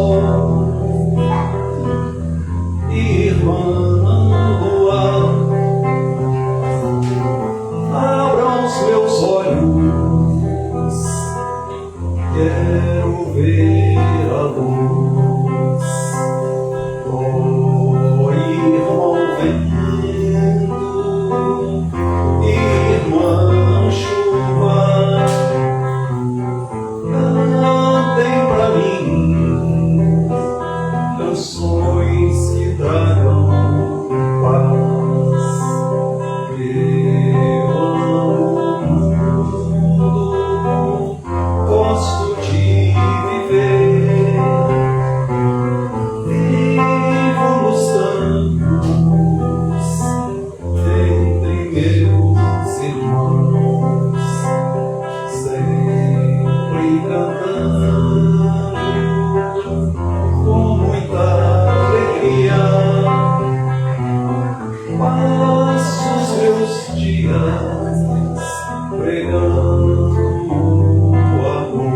sol, irmã lua, abra os meus olhos, quero ver a luz. Oh, irmão vento, irmã chuva, cantem pra mim canções que tragam paz. Eu amo o mundo, gosto de viver, vivo nos campos entre meus irmãos, sempre cantando com muita alegria. Passo os meus dias pregando o amor.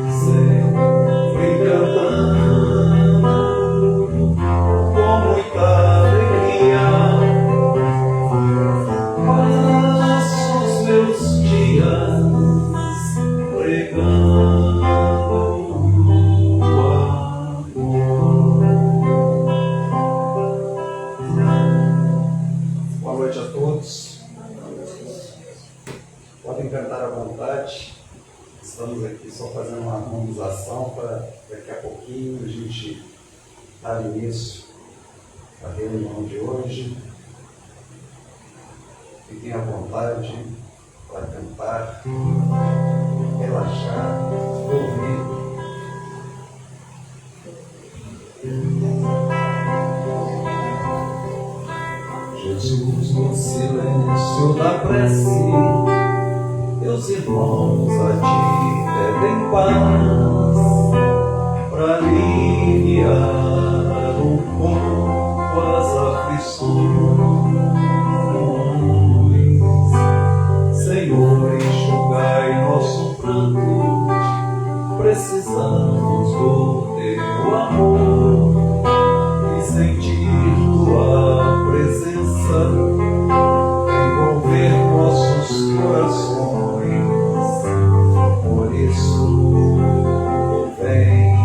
Sempre cantando com muita alegria. Passo os meus dias pregando o amor. Boa noite a todos. Podem cantar à vontade. Estamos aqui só fazendo uma harmonização para daqui a pouquinho a gente dar início à reunião de hoje. Fiquem à vontade para cantar, relaxar, ouvir. Jesus, no silêncio da prece, meus irmãos a ti pedem paz, para aliviar um pouco as aflições. Senhor, enxugai nosso pranto, precisamos do teu amor e sentir tua presença envolver nossos corações. Por isso, vem,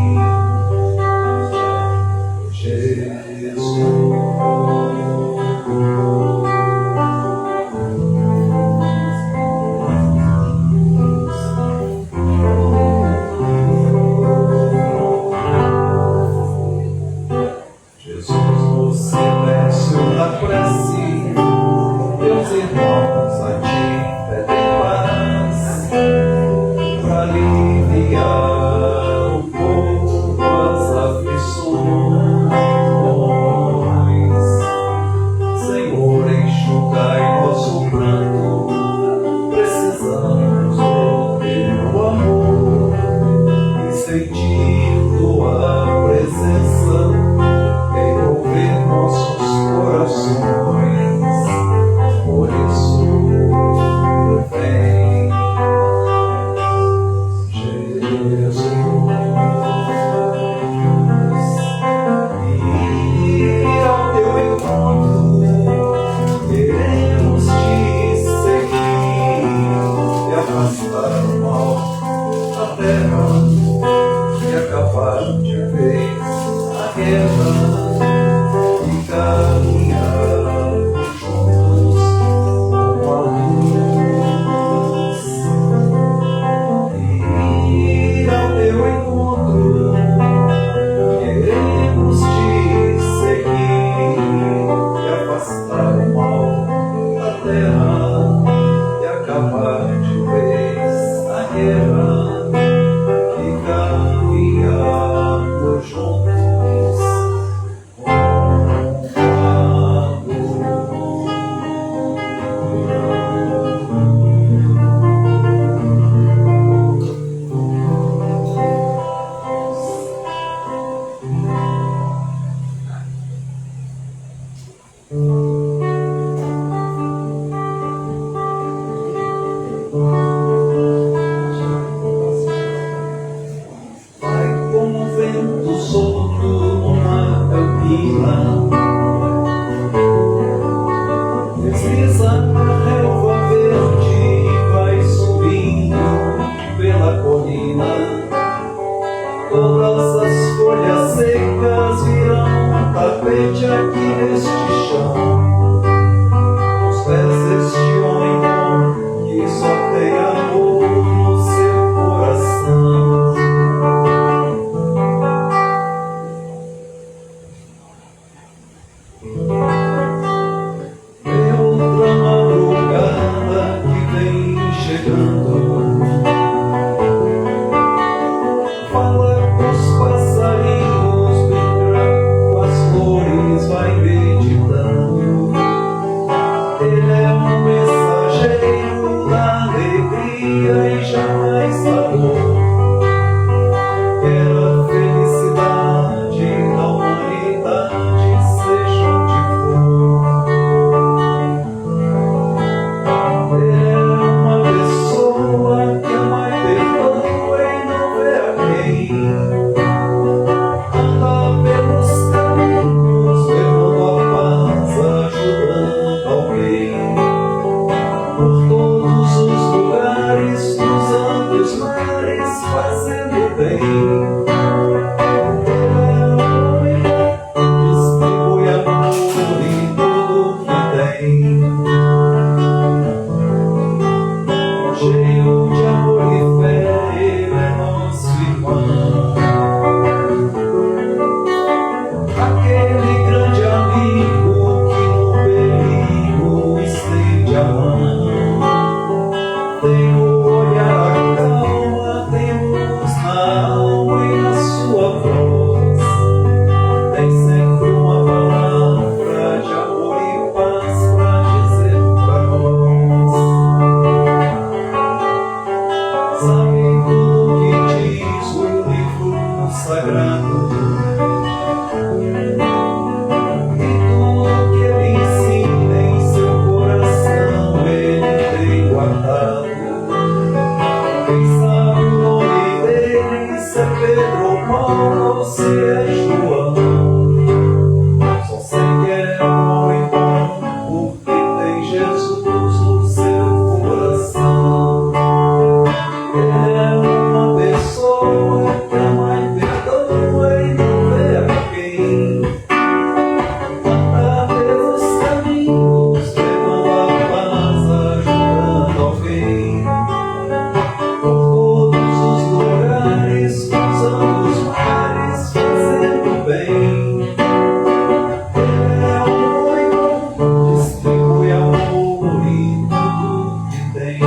Jesus. Jesus, no silêncio da prece, meus irmãos a ti pedem paz, para aliviar um pouco as aflições. Senhor, enxugai nosso pranto, precisamos do teu amor e sentir tua presença envolver nossos corações. Por isso, vem, Jesus, e ao teu encontro queremos te seguir e afastar o mal da terra e acabar de vez a guerra. Caminhamos juntos com a luz e ao teu encontro queremos te seguir e afastar o mal da terra e acabar de vez a guerra que caminhamos juntos noite aqui neste chão, os pés deste homem bom que só tem amor no seu coração. Vem outra madrugada que vem chegando, fala com os passarinhos, brinca com as flores, vai meditando. Ele é um mensageiro da alegria e jamais da dor. Quer a felicidade da humanidade, seja onde for. Ele é uma pessoa que ama e perdoa e não vê a quem. Anda pelos caminhos, levando a paz, ajudando alguém. Por todos os lugares, cruzando os mares, fazendo bem. Ele é um homem bom, distribui amor em tudo que tem. Cheio de amor e fé, ele é nosso irmão. Aquele grande amigo que no perigo estende a mão. Tem o olhar, a calma, tem luz na alma e na sua voz. Tem sempre uma palavra de amor e paz pra dizer pra nós. Sabe tudo que diz o livro sagrado, e tudo que ele ensina em seu coração ele tem guardado. Quem sabe o nome dele, se é Pedro ou Paulo ou se é João. Só sei que é um homem bom porque tem Jesus no seu coração. Ele é uma pessoa que ama e perdoa e não vê a quem. Anda pelos caminhos, levando a paz, ajudando alguém. Por todos os lugares, cruzando os mares, fazendo bem. Ele é um homem bom, distribui amor em tudo que tem.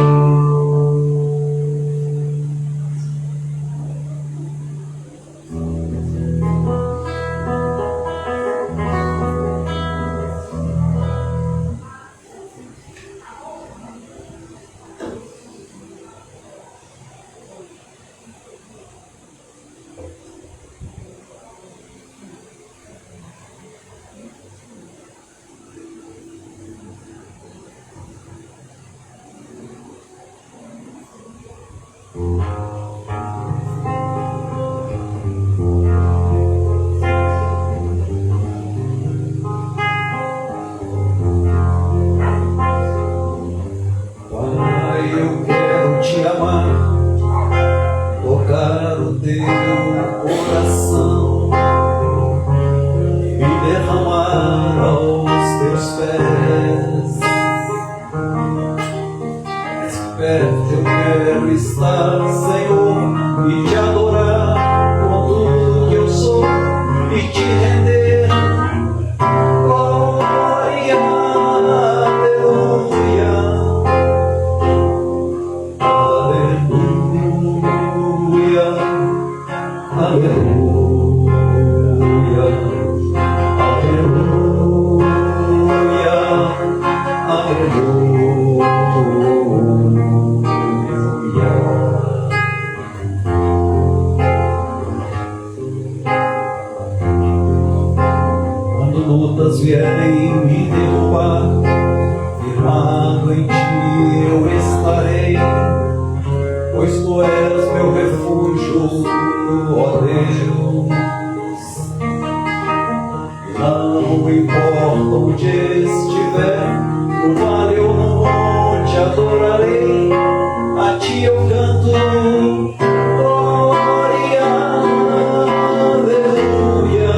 Pai, eu quero te amar, tocar o teu coração e me derramar aos teus pés. Mais perto eu quero estar, Senhor, e te adorar com tudo que eu sou e te render glória, aleluia. Aleluia, aleluia, aleluia, aleluia. Quando lutas vierem me derrubar, firmado em ti eu estarei, pois tu és meu refúgio, ó Deus. Não importa onde estiver, no vale ou no monte adorarei, a ti eu canto glória, aleluia.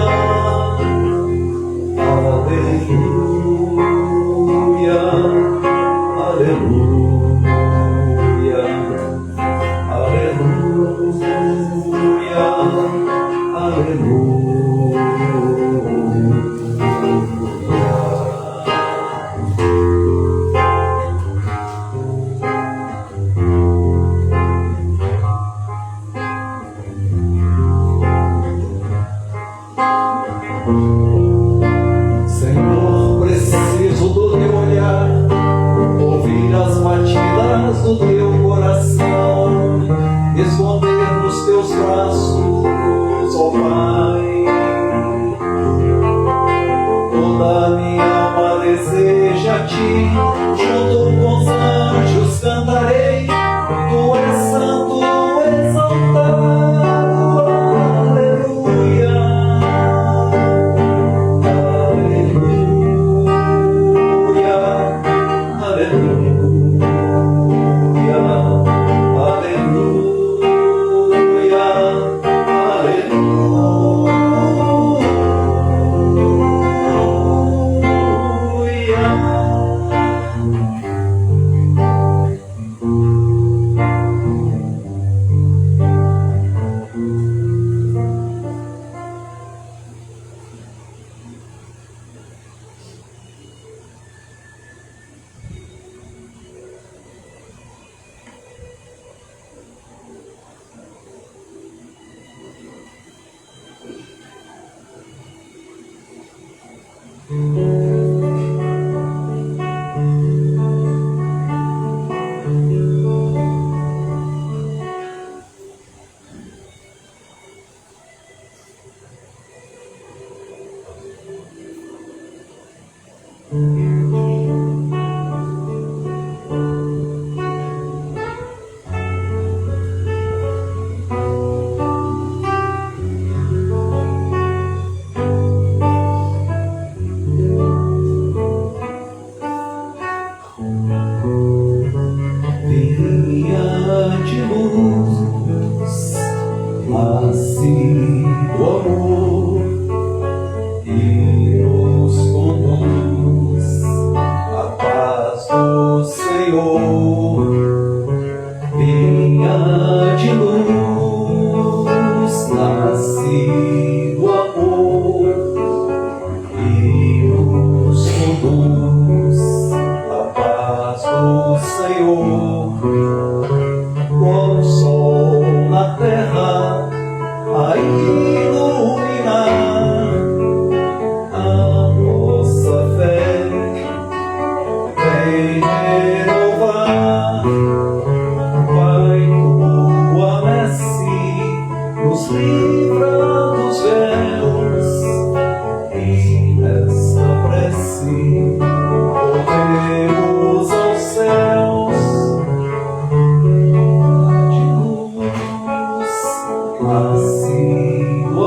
Vinha de luz, nasce o amor e nos conduz a paz do Senhor. Vinha de luz, nasce o amor e nos conduz a paz do Senhor. Com o sol na terra a iluminar a nossa fé, vem renovar. Pai, tua messe nos livra dos véus, e nessa prece corremos aos céus. De luz, nasce o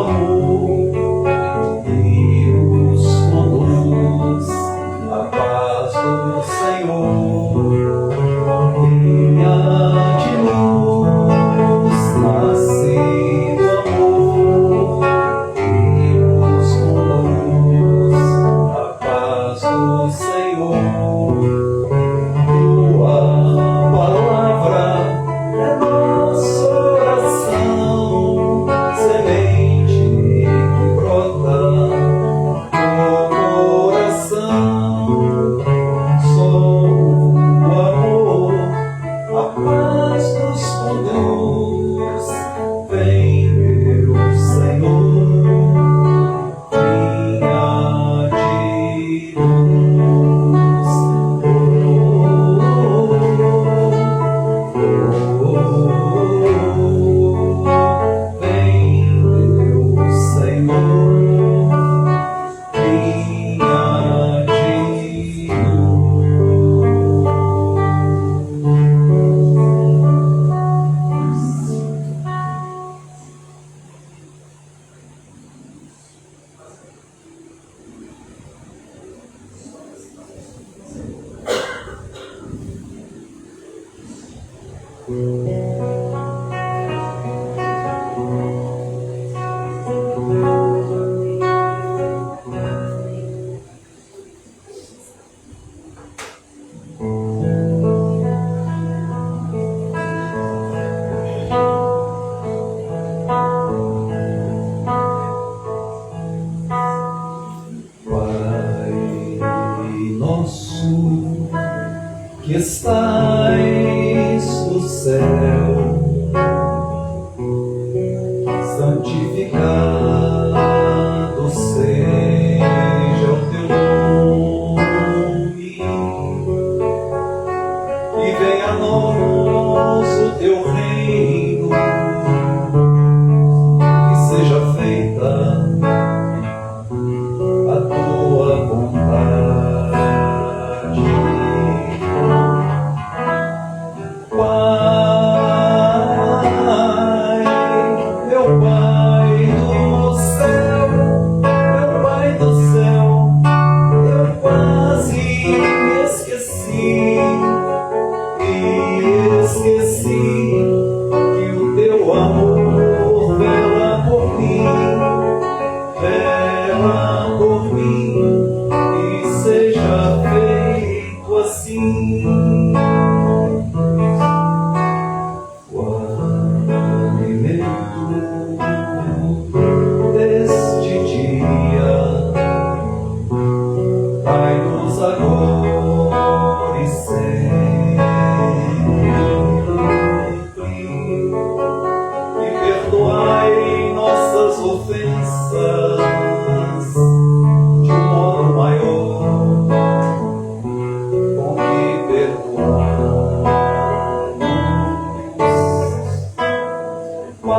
Meu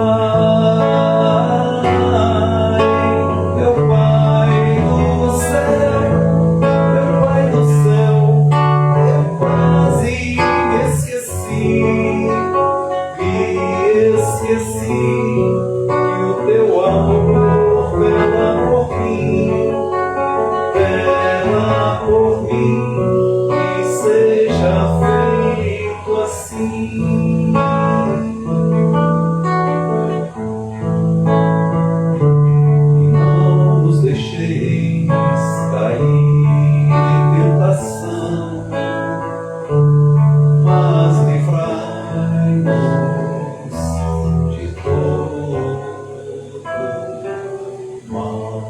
Pai do céu, eu quase me esqueci que o teu amor vela por mim, que seja feito assim. Não nos deixeis cair em tentação, mas livrai-nos de todo mal.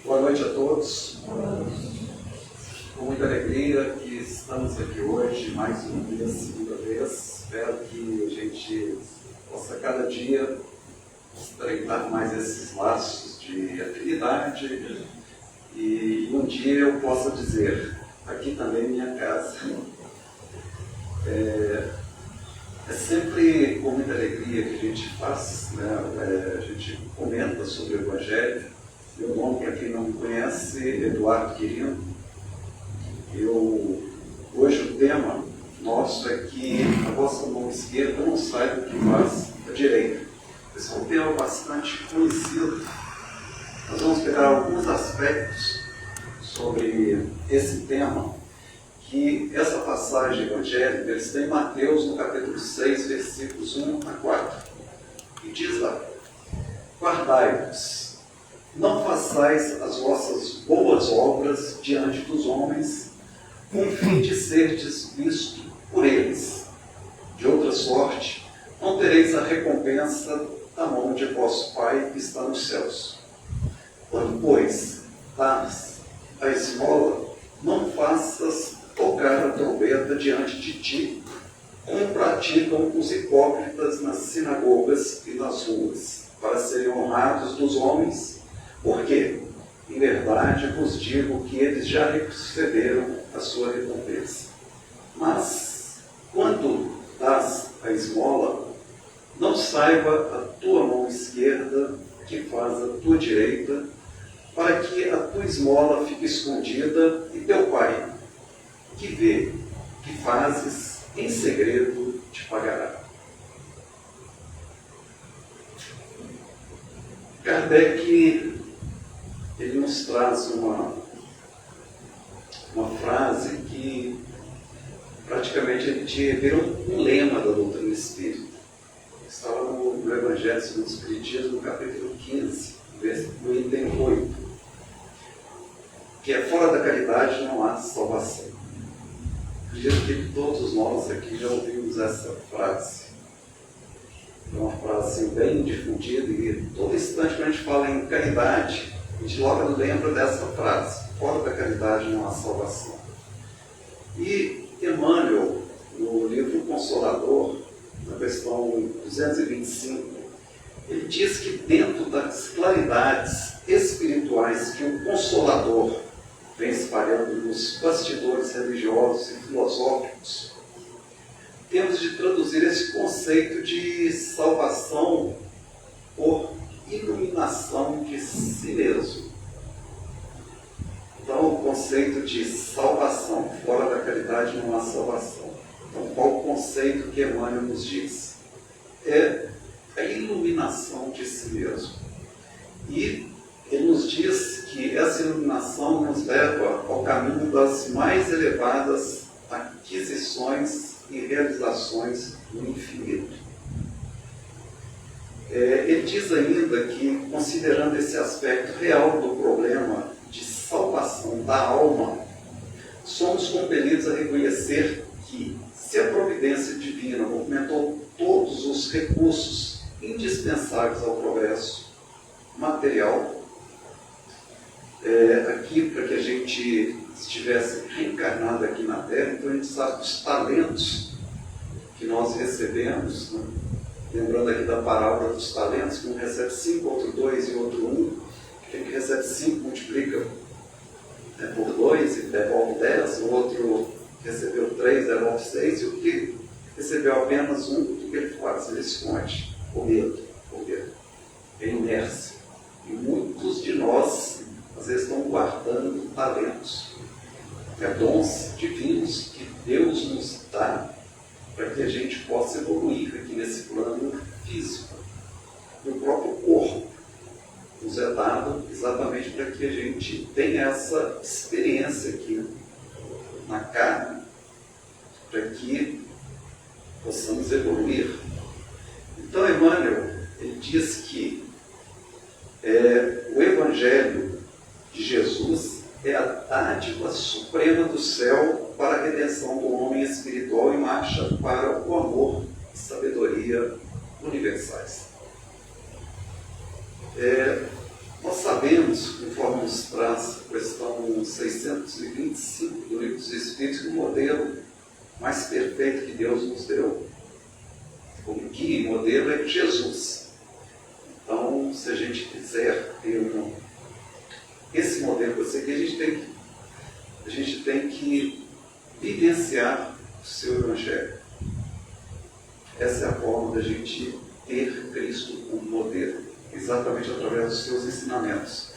Boa noite a todos. Com muita alegria que estamos aqui hoje, mais uma vez, segunda vez. Espero que a gente possa cada dia estreitar mais esses laços de afinidade e um dia eu possa dizer, aqui também é minha casa. É sempre com muita alegria que a gente faz, né? A gente comenta sobre o Evangelho. Meu nome, para quem não me conhece, Eduardo Quirino. Hoje o tema nosso é que a vossa mão esquerda não saiba o que faz a direita. Esse é um tema bastante conhecido. Nós vamos pegar alguns aspectos sobre esse tema, que essa passagem evangélica está em Mateus, no capítulo 6, versículos 1 a 4. E diz lá: guardai-vos, não façais as vossas boas obras diante dos homens, com o fim de serdes visto por eles. De outra sorte, não tereis a recompensa da mão de vosso Pai que está nos céus. Quando, pois, dás a esmola, não faças tocar a trombeta diante de ti, como praticam os hipócritas nas sinagogas e nas ruas, para serem honrados dos homens. Porque, em verdade, vos digo que eles já receberam a sua recompensa. Mas, quando dás a esmola, não saiba a tua mão esquerda que faz a tua direita, para que a tua esmola fique escondida e teu Pai, que vê que fazes em segredo, te pagará. Kardec, ele nos traz uma frase que praticamente virou um lema da doutrina espírita. Está lá no Evangelho segundo o Espiritismo, no capítulo 15, no item 8, que é: fora da caridade não há salvação. Acredito que todos nós aqui já ouvimos essa frase. É uma frase assim, bem difundida, e todo instante que a gente fala em caridade, a gente logo lembra dessa frase: fora da caridade não há salvação. E Emmanuel, no livro Consolador, na questão 225, ele diz que dentro das claridades espirituais que o Consolador vem espalhando nos bastidores religiosos e filosóficos, temos de traduzir esse conceito de salvação por iluminação de si mesmo. Então, o conceito de salvação, fora da caridade não há salvação. Então, qual o conceito que Emmanuel nos diz? É a iluminação de si mesmo. E ele nos diz que essa iluminação nos leva ao caminho das mais elevadas aquisições e realizações no infinito. Ele diz ainda que, considerando esse aspecto real do problema de salvação da alma, somos compelidos a reconhecer que, se a providência divina movimentou todos os recursos indispensáveis ao progresso material, aqui para que a gente estivesse reencarnado aqui na Terra, então a gente sabe dos talentos que nós recebemos, né? lembrando aqui da parábola dos talentos, que um recebe 5, outro 2 e outro 1. Quem que recebe 5 multiplica por 2 e devolve 10, o outro recebeu 3, devolve 6, e o que recebeu apenas 1, o que ele faz? Ele esconde, com medo, é inércia. E muitos de nós, às vezes, estão guardando talentos, dons divinos que Deus nos dá para que a gente possa evoluir aqui nesse plano físico. E o próprio corpo nos é dado exatamente para que a gente tenha essa experiência aqui na carne, para que possamos evoluir. Então, Emmanuel, ele diz que o Evangelho de Jesus é a dádiva suprema do céu para a redenção do homem espiritual em marcha para o amor e sabedoria universais. Nós sabemos, conforme nos traz a questão 625 do Livro dos Espíritos, que o modelo mais perfeito que Deus nos deu, como guia e modelo, é Jesus. Então, se a gente quiser ter esse modelo para seguir, a gente tem que vivenciar o seu Evangelho. Essa é a forma da gente ter Cristo como modelo, exatamente através dos seus ensinamentos.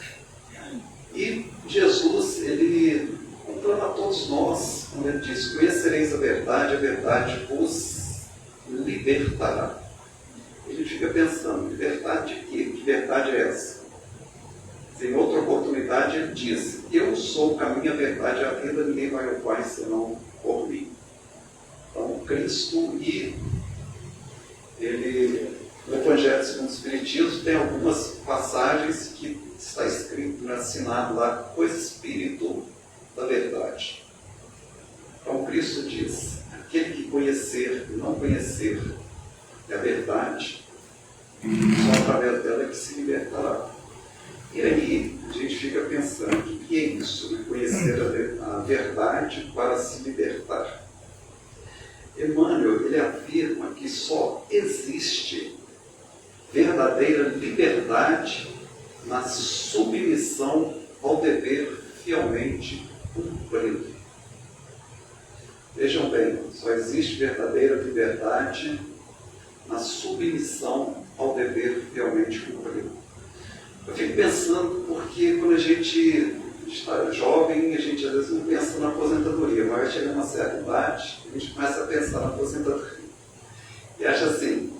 E Jesus, ele conclama a todos nós, quando ele diz: conhecereis a verdade vos libertará. A gente fica pensando, liberdade de quê? Que verdade é essa? Em outra oportunidade ele diz: eu sou o caminho, a verdade e a vida, ninguém vai ao Pai senão por mim. Então Cristo, e ele, no Evangelho segundo o Espiritismo, tem algumas passagens que está escrito, assinado lá, o Espírito da verdade. Então Cristo diz: aquele que conhecer e não conhecer a verdade, só através dela é que se libertará. E aí a gente fica pensando: o que é isso, né? Conhecer a verdade para se libertar. Emmanuel, ele afirma que só existe verdadeira liberdade na submissão ao dever fielmente cumprido. Vejam bem, só existe verdadeira liberdade na submissão ao dever fielmente cumprido. Eu fico pensando, porque quando a gente está jovem, a gente às vezes não pensa na aposentadoria, mas vai chegar a uma certa idade, a gente começa a pensar na aposentadoria. E acha assim: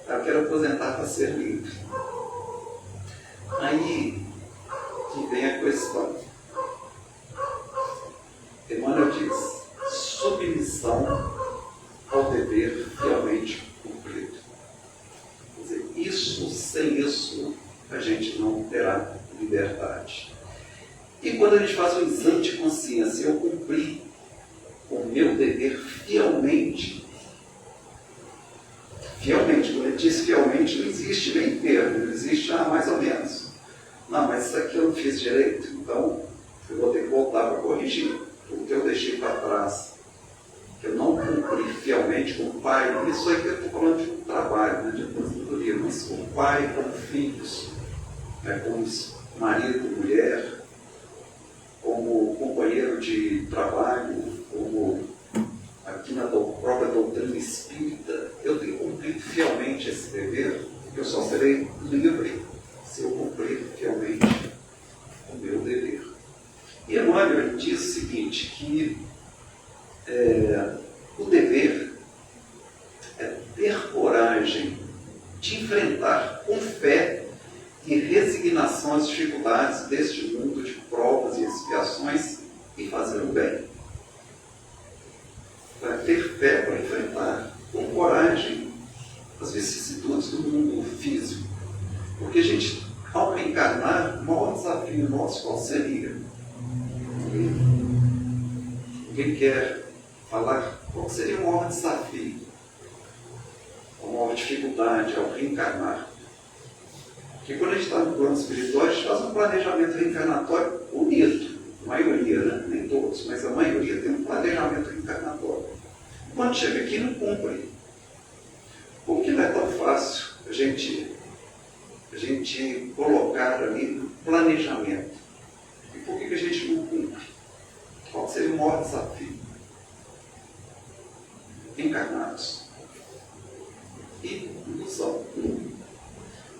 eu quero aposentar para ser livre. Aí que vem a questão. Emmanuel diz: submissão ao dever fielmente cumprido. Quer dizer, sem isso, a gente não terá liberdade. E quando a gente faz um exame de consciência, eu cumpri o meu dever fielmente. Fielmente, quando ele diz fielmente, não existe meio termo, não existe mais ou menos. Não, mas isso aqui eu não fiz direito, então eu vou ter que voltar para corrigir. O que eu deixei para trás, que eu não cumpri fielmente como pai, isso aí que eu estou falando de um trabalho, né, de aposentadoria, mas como pai, como filhos, né, como marido, mulher, como companheiro de trabalho, como aqui na própria doutrina espírita, eu tenho cumprido fielmente esse dever, porque eu só serei livre se eu cumprir fielmente o meu dever. E Emmanuel diz o seguinte, que o dever é ter coragem de enfrentar com fé e resignação as dificuldades deste mundo de provas e expiações e fazer o bem. Para ter fé para enfrentar com coragem as vicissitudes do mundo físico. Porque a gente, ao reencarnar, o maior desafio nosso qual seria? Alguém quer falar qual seria o maior desafio, a maior dificuldade ao reencarnar? Porque quando a gente está no plano espiritual, a gente faz um planejamento reencarnatório bonito. A maioria, né? Nem todos, mas a maioria tem um planejamento reencarnatório. Quando chega aqui, não cumpre. Por que não é tão fácil a gente colocar ali um planejamento. E por que a gente não cumpre? Qual seria o maior desafio? Encarnados. Ilusão.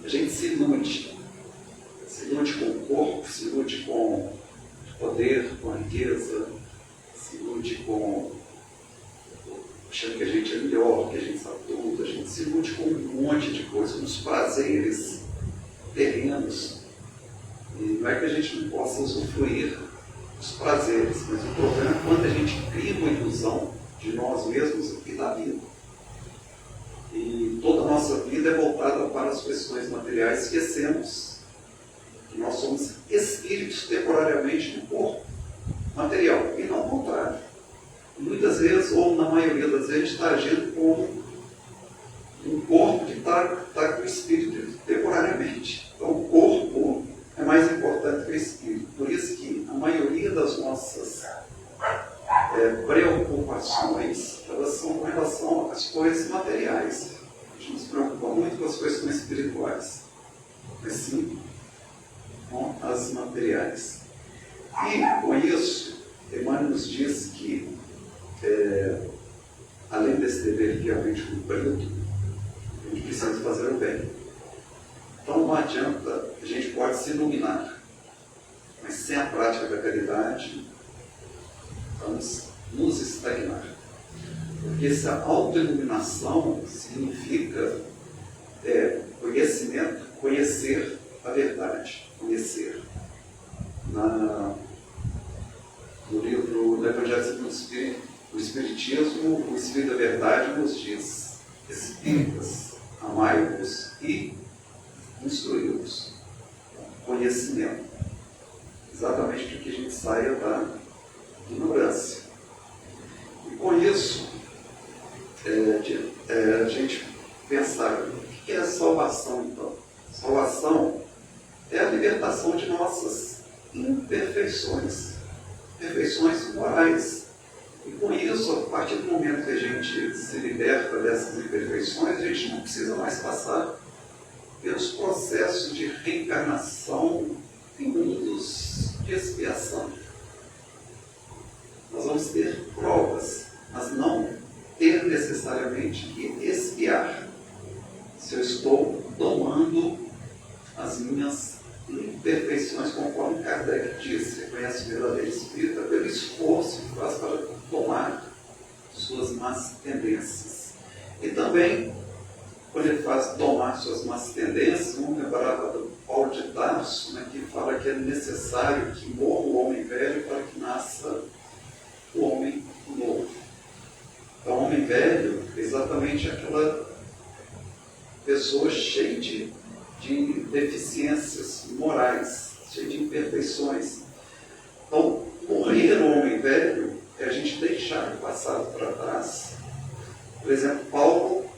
A gente se ilude com o corpo, se ilude com o poder, com a riqueza, se ilude com achando que a gente é melhor, que a gente sabe tudo, a gente se ilude com um monte de coisas, uns prazeres terrenos. E não é que a gente não possa usufruir dos prazeres, mas o problema é quando a gente cria uma ilusão de nós mesmos e da vida. E toda a nossa vida é voltada para as questões materiais, esquecemos que nós somos espíritos temporariamente no corpo material, e não o contrário. Muitas vezes, ou na maioria das vezes, a gente está agindo como um corpo que está com o espírito temporariamente. Então o corpo é mais importante que o espírito. Por isso que a maioria das nossas preocupações, elas são com relação às coisas materiais. A gente não se preocupa muito com as questões espirituais, mas sim com as materiais. E com isso, Emmanuel nos diz que além desse dever realmente cumprido, a gente precisa fazer o bem. Então não adianta, a gente pode se iluminar, mas sem a prática da caridade, vamos nos estagnar. Porque essa autoiluminação significa conhecimento, conhecer a verdade, conhecer. No livro do Evangelho segundo o Espírito, o Espiritismo, o Espírito da Verdade nos diz: espíritas, amai-vos e instruí-vos. Conhecimento. Exatamente para que a gente saia da ignorância. E com isso, a gente pensar: o que é a salvação então? Salvação é a libertação de nossas imperfeições, perfeições morais. E com isso, a partir do momento que a gente se liberta dessas imperfeições, a gente não precisa mais passar pelos processos de reencarnação em mundos de expiação. Nós vamos ter provas, mas não ter necessariamente que expiar. Se eu estou domando as minhas imperfeições, conforme Kardec disse, reconhece o verdadeiro espírito pelo esforço que faz para domar suas más tendências. E também, quando ele faz domar suas más tendências, vamos lembrar do Paulo de Tarso, né, que fala que é necessário que morra o homem velho para que nasça o homem novo. Então, o homem velho é exatamente aquela pessoa cheia de deficiências morais, cheia de imperfeições. Então, morrer o homem velho é a gente deixar o passado para trás. Por exemplo, Paulo,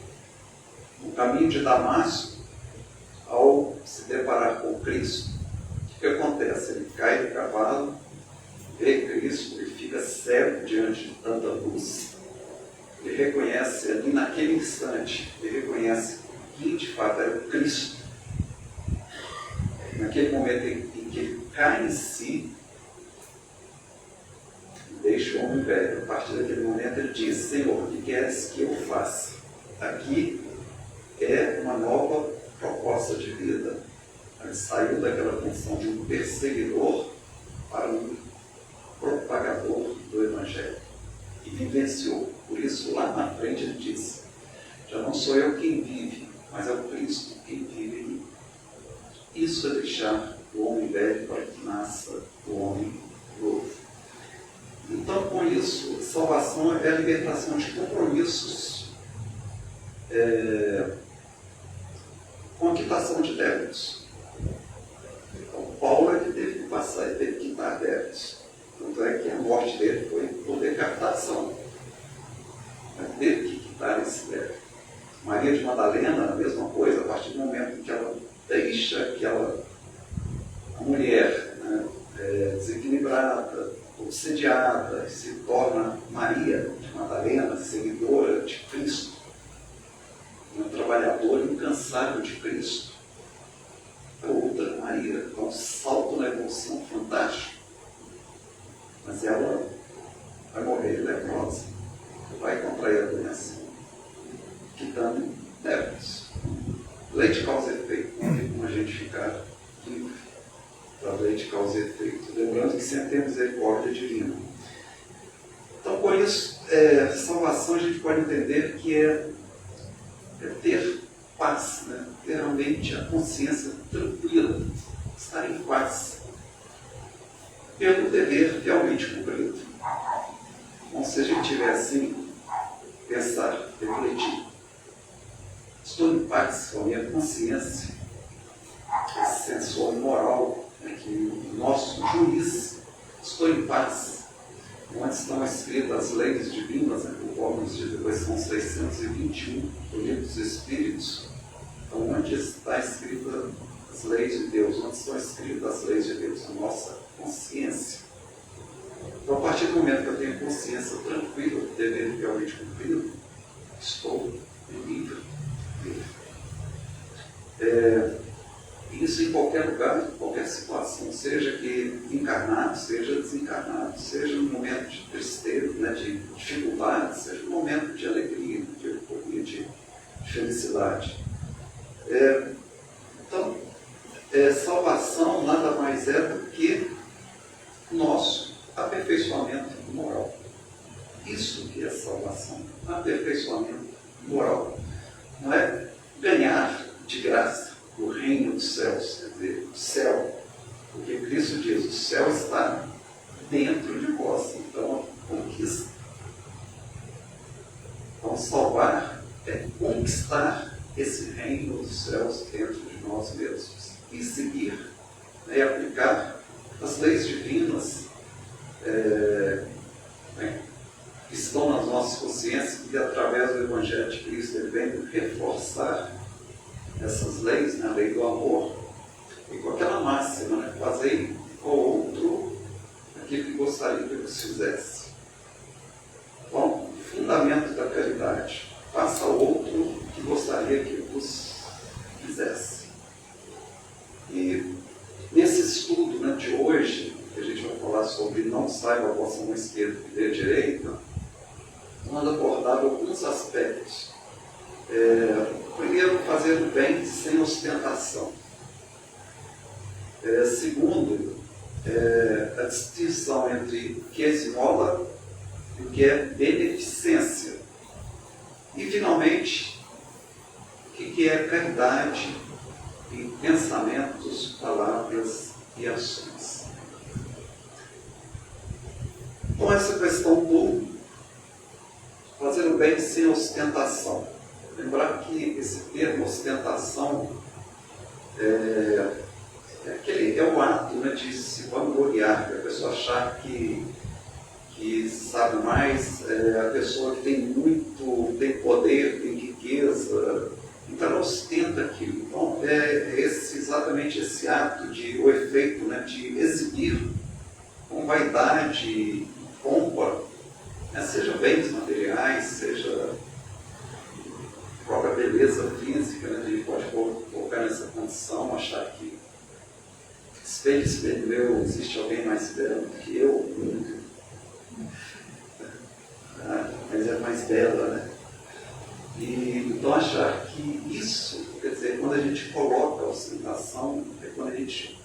no caminho de Damasco, ao se deparar com Cristo, o que acontece? Ele cai do cavalo, vê Cristo e fica cego diante de tanta luz. Ele reconhece ali naquele instante, ele reconhece que de fato era o Cristo. Naquele momento em que ele cai em si, deixa o homem velho. A partir daquele momento ele diz: Senhor, o que queres que eu faça? Aqui é uma nova proposta de vida. Ele saiu daquela função de um perseguidor para um propagador do Evangelho. E vivenciou. Por isso, lá na frente ele diz: já não sou eu quem vive, mas é o Cristo quem vive em mim. Isso é deixar o homem velho para que nasça o homem novo. Então, com isso, salvação é a libertação de compromissos com a quitação de débitos. Então, Paulo ele teve que passar e teve que quitar débitos. Tanto é que a morte dele foi por decapitação. Ele teve que quitar esse débito. Maria de Madalena, a mesma coisa, a partir do momento em que ela deixa a mulher desequilibrada, obsediada, se torna Maria de Madalena, seguidora de Cristo, uma trabalhadora incansável emissário de Cristo. A outra, Maria, dá um salto na evolução fantástico. Mas ela vai morrer leprosa, vai contrair a doença, quitando débitos. Lei de causa e efeito, não tem como a gente ficar livre da lei de causa e efeito. Lembrando que sempre tem misericórdia divina. Então, com isso, salvação a gente pode entender que é ter paz, né? Ter realmente a consciência tranquila, estar em paz, pelo dever realmente cumprido. Então, se a gente tiver assim, pensar, refletir, estou em paz com a minha consciência, esse senso moral, né, que o nosso juiz, estou em paz, onde estão escritas as leis divinas, né, conforme nos diz depois são 621 do livro dos Espíritos. Então, onde está escrita as leis de Deus, onde estão escritas as leis de Deus? A nossa consciência. Então, a partir do momento que eu tenho consciência tranquila, dever realmente cumprido, estou livre. Isso em qualquer lugar, em qualquer situação, seja que encarnado, seja desencarnado, seja no momento de tristeza, né, de dificuldade, seja no momento de alegria, de euforia, de felicidade. Então, salvação nada mais é do que nosso aperfeiçoamento moral. Isso que é salvação, aperfeiçoamento moral. Não é ganhar de graça o reino dos céus, quer dizer, o céu, porque Cristo diz, o céu está dentro de vós, então conquista. Então salvar é conquistar esse reino dos céus dentro de nós mesmos e seguir, né, e aplicar as leis divinas que estão nas nossas consciências, e através do Evangelho de Cristo ele vem reforçar essas leis, né, a lei do amor, e com aquela máxima, né, fazei ao outro aquilo que gostaria que vos fizesse. Bom, fundamento da caridade, faça ao outro o que gostaria que vos fizesse. E nesse estudo, né, de hoje, que a gente vai falar sobre não saiba a vossa mão esquerda e dê a direita, vamos abordar alguns aspectos. Primeiro, fazer o bem sem ostentação. Segundo, a distinção entre o que é esmola e o que é beneficência. E, finalmente, o que é caridade em pensamentos, palavras e ações. Então, essa questão do fazer o bem sem ostentação. Lembrar que esse termo ostentação é o ato, né, de se vangloriar, que a pessoa achar que sabe mais, a pessoa que tem poder, tem riqueza, então ela ostenta aquilo. Então exatamente esse ato, o efeito, né, de exibir com vaidade, pompa, né, seja bens materiais, seja própria beleza física, né, a gente pode colocar nessa condição, achar que espelho meu, existe alguém mais belo do que eu, mas é mais bela, né? E então achar que isso, quer dizer, quando a gente coloca a ostentação, é quando a gente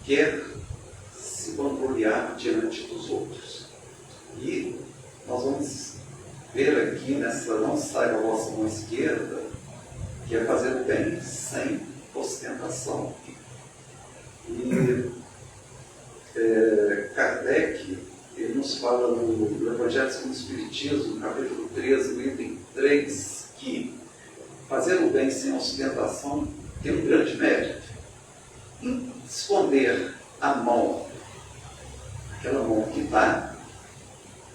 quer se vangloriar diante dos outros. E nós vamos ver aqui nessa não saiba a vossa mão esquerda, que é fazer o bem sem ostentação. E Kardec, ele nos fala no Evangelho segundo o Espiritismo, no capítulo 13, no item 3, que fazer o bem sem ostentação tem um grande mérito. Esconder a mão, aquela mão que dá,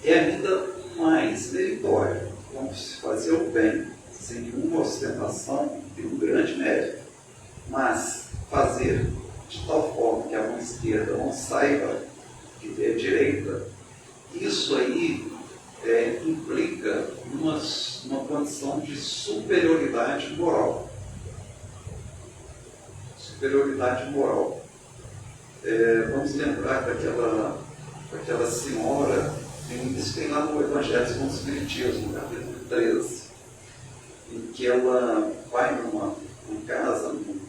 é ainda mais meritório. Então, se fazer o bem sem nenhuma ostentação tem um grande mérito. Mas fazer de tal forma que a mão esquerda não saiba que dê a direita, isso aí implica uma condição de superioridade moral. superioridade moral. Vamos lembrar daquela senhora, isso tem lá no Evangelho segundo o Espiritismo, capítulo 13, em que ela vai numa casa, num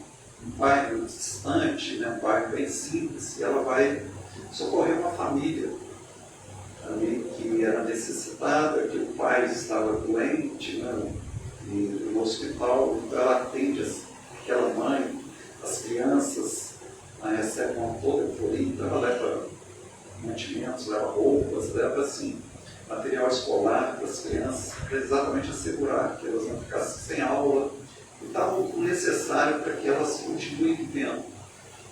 bairro distante, né, um bairro bem simples, e ela vai socorrer uma família ali que era necessitada, que o pai estava doente, né, e no hospital. Então ela atende aquela mãe, as crianças recebem uma toda euforia, então ela leva mantimentos, leva roupas, leva assim, material escolar para as crianças, para exatamente assegurar que elas não ficassem sem aula e tal, o necessário para que elas continuem vivendo.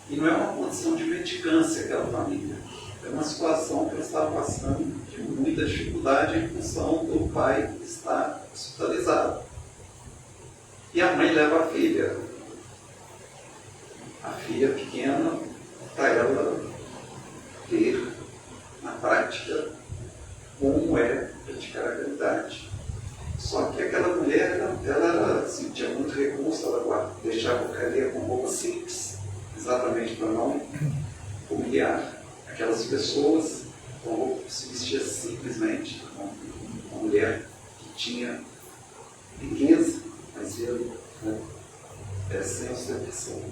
E não é uma condição de mendicância aquela família, é uma situação que eles estavam passando de muita dificuldade em função do pai estar hospitalizado. E a mãe leva a filha pequena, para ela ver na prática como é praticar a caridade. Só que aquela mulher, ela assim, tinha muito recurso, ela deixava o cadeia com roupa simples, exatamente para não humilhar aquelas pessoas, com roupa que se vestia simplesmente, uma mulher que tinha riqueza, mas ele, né, sem ostentação.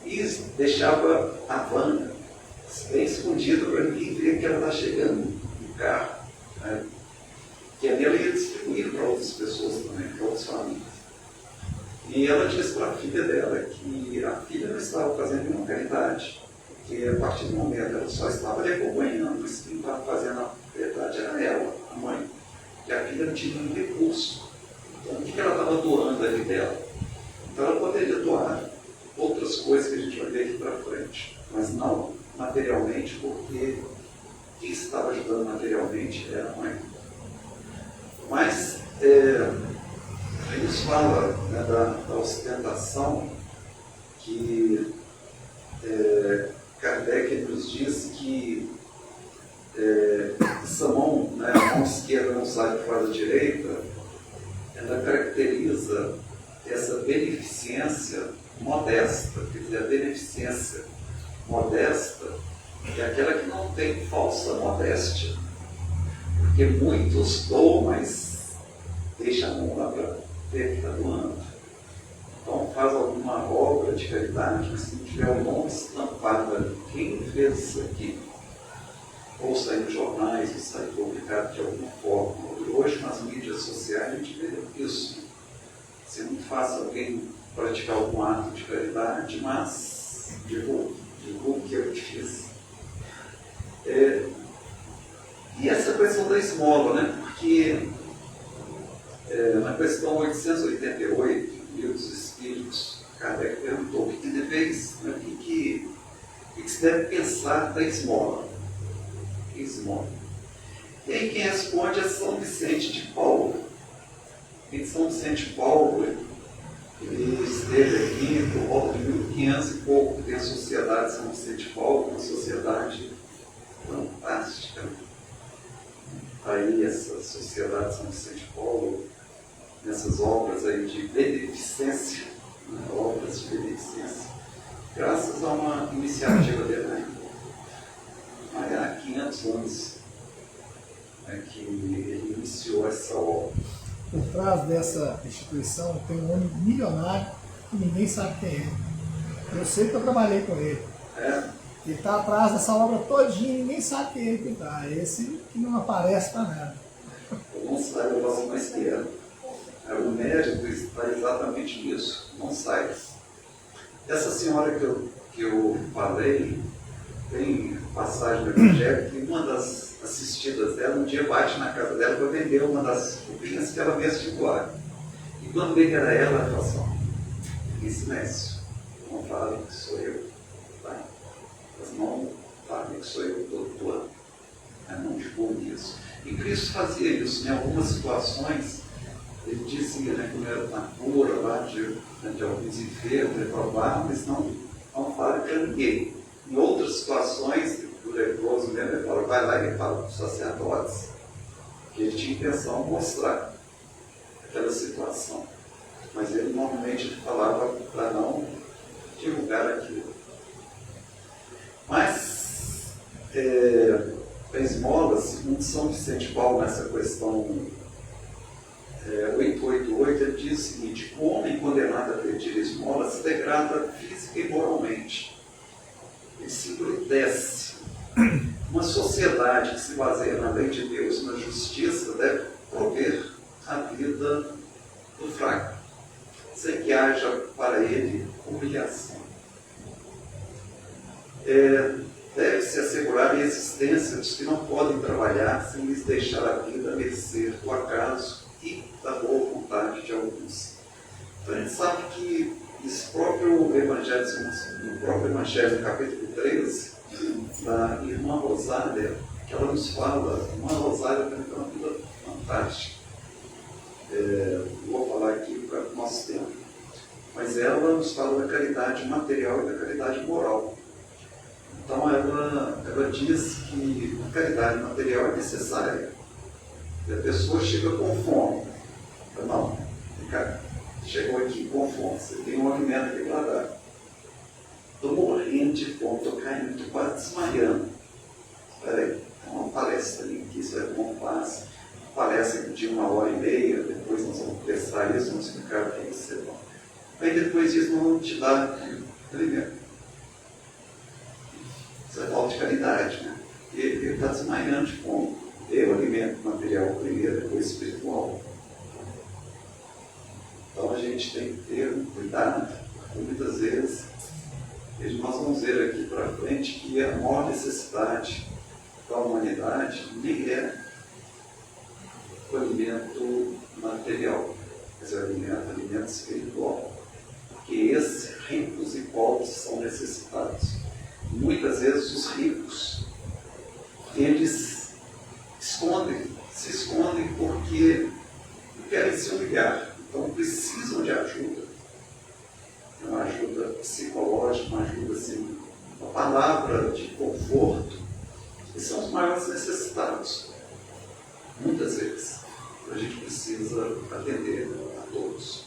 E deixava a van bem escondida para ninguém ver que ela está chegando no carro, né? Que ali ela ia distribuir para outras pessoas também, para outras famílias. E ela disse para a filha dela que a filha não estava fazendo nenhuma caridade, porque a partir do momento ela só estava lhe acompanhando, mas quem estava fazendo a caridade era ela, a mãe. E a filha não tinha nenhum recurso. Então o que ela estava doando ali dela? Então ela poderia doar outras coisas que a gente vai ver aqui para frente, mas não materialmente, porque quem estava ajudando materialmente era a mãe. Mas a gente fala, né, da ostentação, que Kardec nos diz que essa mão, né, a mão esquerda não sai fora da direita, ela caracteriza essa beneficência modesta. Quer dizer, a beneficência modesta é aquela que não tem falsa modéstia, porque muitos doam, mas deixa a mão lá para ver que está doando. Então faz alguma obra de caridade, mas se não tiver o nome estampado ali, quem fez isso aqui, ou sair nos jornais, ou sair publicado de alguma forma. Hoje nas mídias sociais a gente vê isso. Se é muito fácil alguém praticar algum ato de caridade, mas divulgue que eu te fiz. E essa questão da esmola, né? Porque na questão 888, Livro dos Espíritos, Kardec perguntou o que deveis, né? o que se deve pensar da esmola. Que esmola? E aí quem responde é São Vicente de Paulo. E São Vicente de Paulo, ele esteve aqui por volta de 1500 e pouco, tem a Sociedade São Vicente de Paulo, uma sociedade fantástica. Aí essa Sociedade São Vicente de Paulo, nessas obras aí de beneficência, né, obras de beneficência, graças a uma iniciativa dele, há 500 anos que ele iniciou essa obra. Por trás dessa instituição tem um homem milionário que ninguém sabe quem é. Eu sei que eu trabalhei com ele. Ele está atrás dessa obra todinha, ninguém sabe quem é que está. Esse que não aparece para nada. Não sai da nossa mais esquerda. O mérito está exatamente nisso, não sai. Essa senhora que eu falei, tem passagem do Evangelho que uma das assistidas dela, um dia bate na casa dela para vender uma das roupinhas que ela mesma tinha doado. E quando vê que era ela fala assim, em silêncio, não falem que sou eu, tá? Mas não falem que sou eu que estou doando. Não divulgue isso. E Cristo fazia isso. Em algumas situações, ele dizia, né, quando era na cura lá de alguns enfermos, ele falava, mas não fale para ninguém. Em outras situações, o leproso mesmo, ele fala, vai lá e fala para os sacerdotes, que ele tinha intenção de mostrar aquela situação. Mas ele normalmente falava para não divulgar aquilo. Mas a esmola, segundo São Vicente de Paulo, nessa questão 888, ele diz o seguinte: o homem condenado a pedir esmola se degrada física e moralmente. Ele se embrutece. Uma sociedade que se baseia na lei de Deus e na justiça deve prover a vida do fraco, sem que haja para ele humilhação. Deve-se assegurar a existência dos que não podem trabalhar sem lhes deixar a vida a mercê do acaso e da boa vontade de alguns. Então a gente sabe que esse próprio Evangelho, no próprio Evangelho, no capítulo 13, da irmã Rosália, que ela nos fala, a irmã Rosália também tem uma vida fantástica. Vou falar aqui para o nosso tempo. Mas ela nos fala da caridade material e da caridade moral. Então ela diz que a caridade material é necessária. E a pessoa chega com fome. Não, cara, chegou aqui com fome, você tem um alimento aqui para dar. Estou morrendo de fome, estou caindo, estou quase desmaiando. Espera aí, tem uma palestra ali, que isso vai tomar um passo. Palestra de 1h30, depois nós vamos prestar isso, vamos explicar o que você vai. Aí depois disso nós vamos te dar alimento. Isso é falta de caridade, né? Ele está desmaiando de fome. Eu alimento material primeiro, depois espiritual. Então a gente tem que ter um cuidado, muitas vezes. Nós vamos ver aqui para frente que a maior necessidade da humanidade nem é o alimento material, mas é o alimento espiritual. Porque esses ricos e pobres são necessitados. Muitas vezes os ricos, eles se escondem porque querem se humilhar, então precisam de ajuda. Uma ajuda psicológica, uma ajuda assim, uma palavra de conforto. Esses são os maiores necessitados, muitas vezes. A gente precisa atender a todos.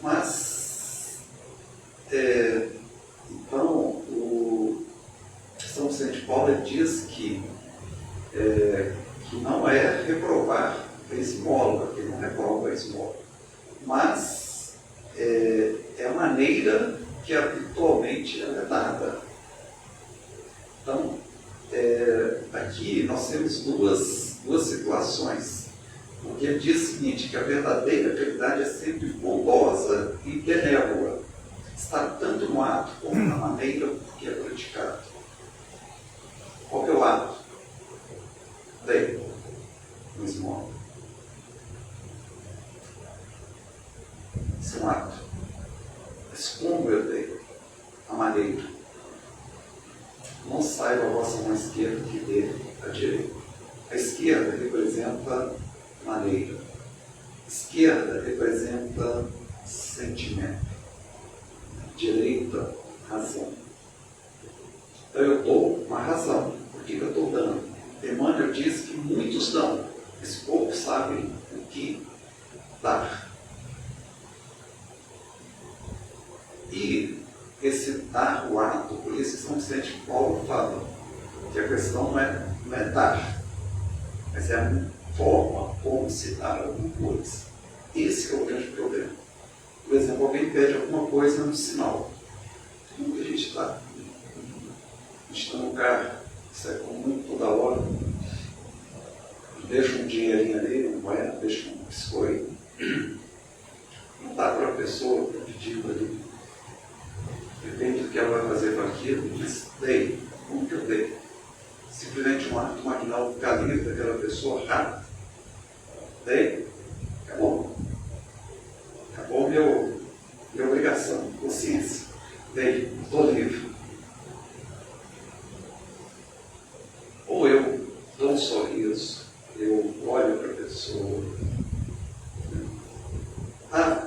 Mas, então, o São Vicente de Paulo diz que não é reprovar a esmola, que não reprova a esmola, mas é a maneira que habitualmente ela é dada. Então, aqui nós temos duas situações, porque ele diz o seguinte, que a verdadeira caridade é sempre bondosa e benévola, está tanto no ato como na maneira que é praticado. Qual que é o ato? Daí, no esmola. Esse é um ato. Mas como eu dei? A maneira. Não saiba a vossa mão esquerda que dê a direita. A esquerda representa maneira. A esquerda representa sentimento. A direita, razão. Então eu dou uma razão. Por que eu estou dando? Emmanuel diz que muitos dão, mas poucos sabem o que dar. E esse dar o ato, por isso São Vicente de Paulo fala que a questão não é dar, mas é a forma como se dá alguma coisa. Esse é o grande problema. Por exemplo, alguém pede alguma coisa no sinal. Como que a gente está? A gente está no carro, isso é comum toda hora. Deixa um dinheirinho ali, não vai, deixa um biscoito. Não dá para a pessoa pedindo ali. Depende do que ela vai fazer com aquilo, mas dei. Como que eu dei? Simplesmente um ato maquinal ficar livre daquela pessoa rápido. Dei. Acabou. Acabou minha obrigação, consciência. Dei. Estou livre. Ou eu dou um sorriso, eu olho para a pessoa.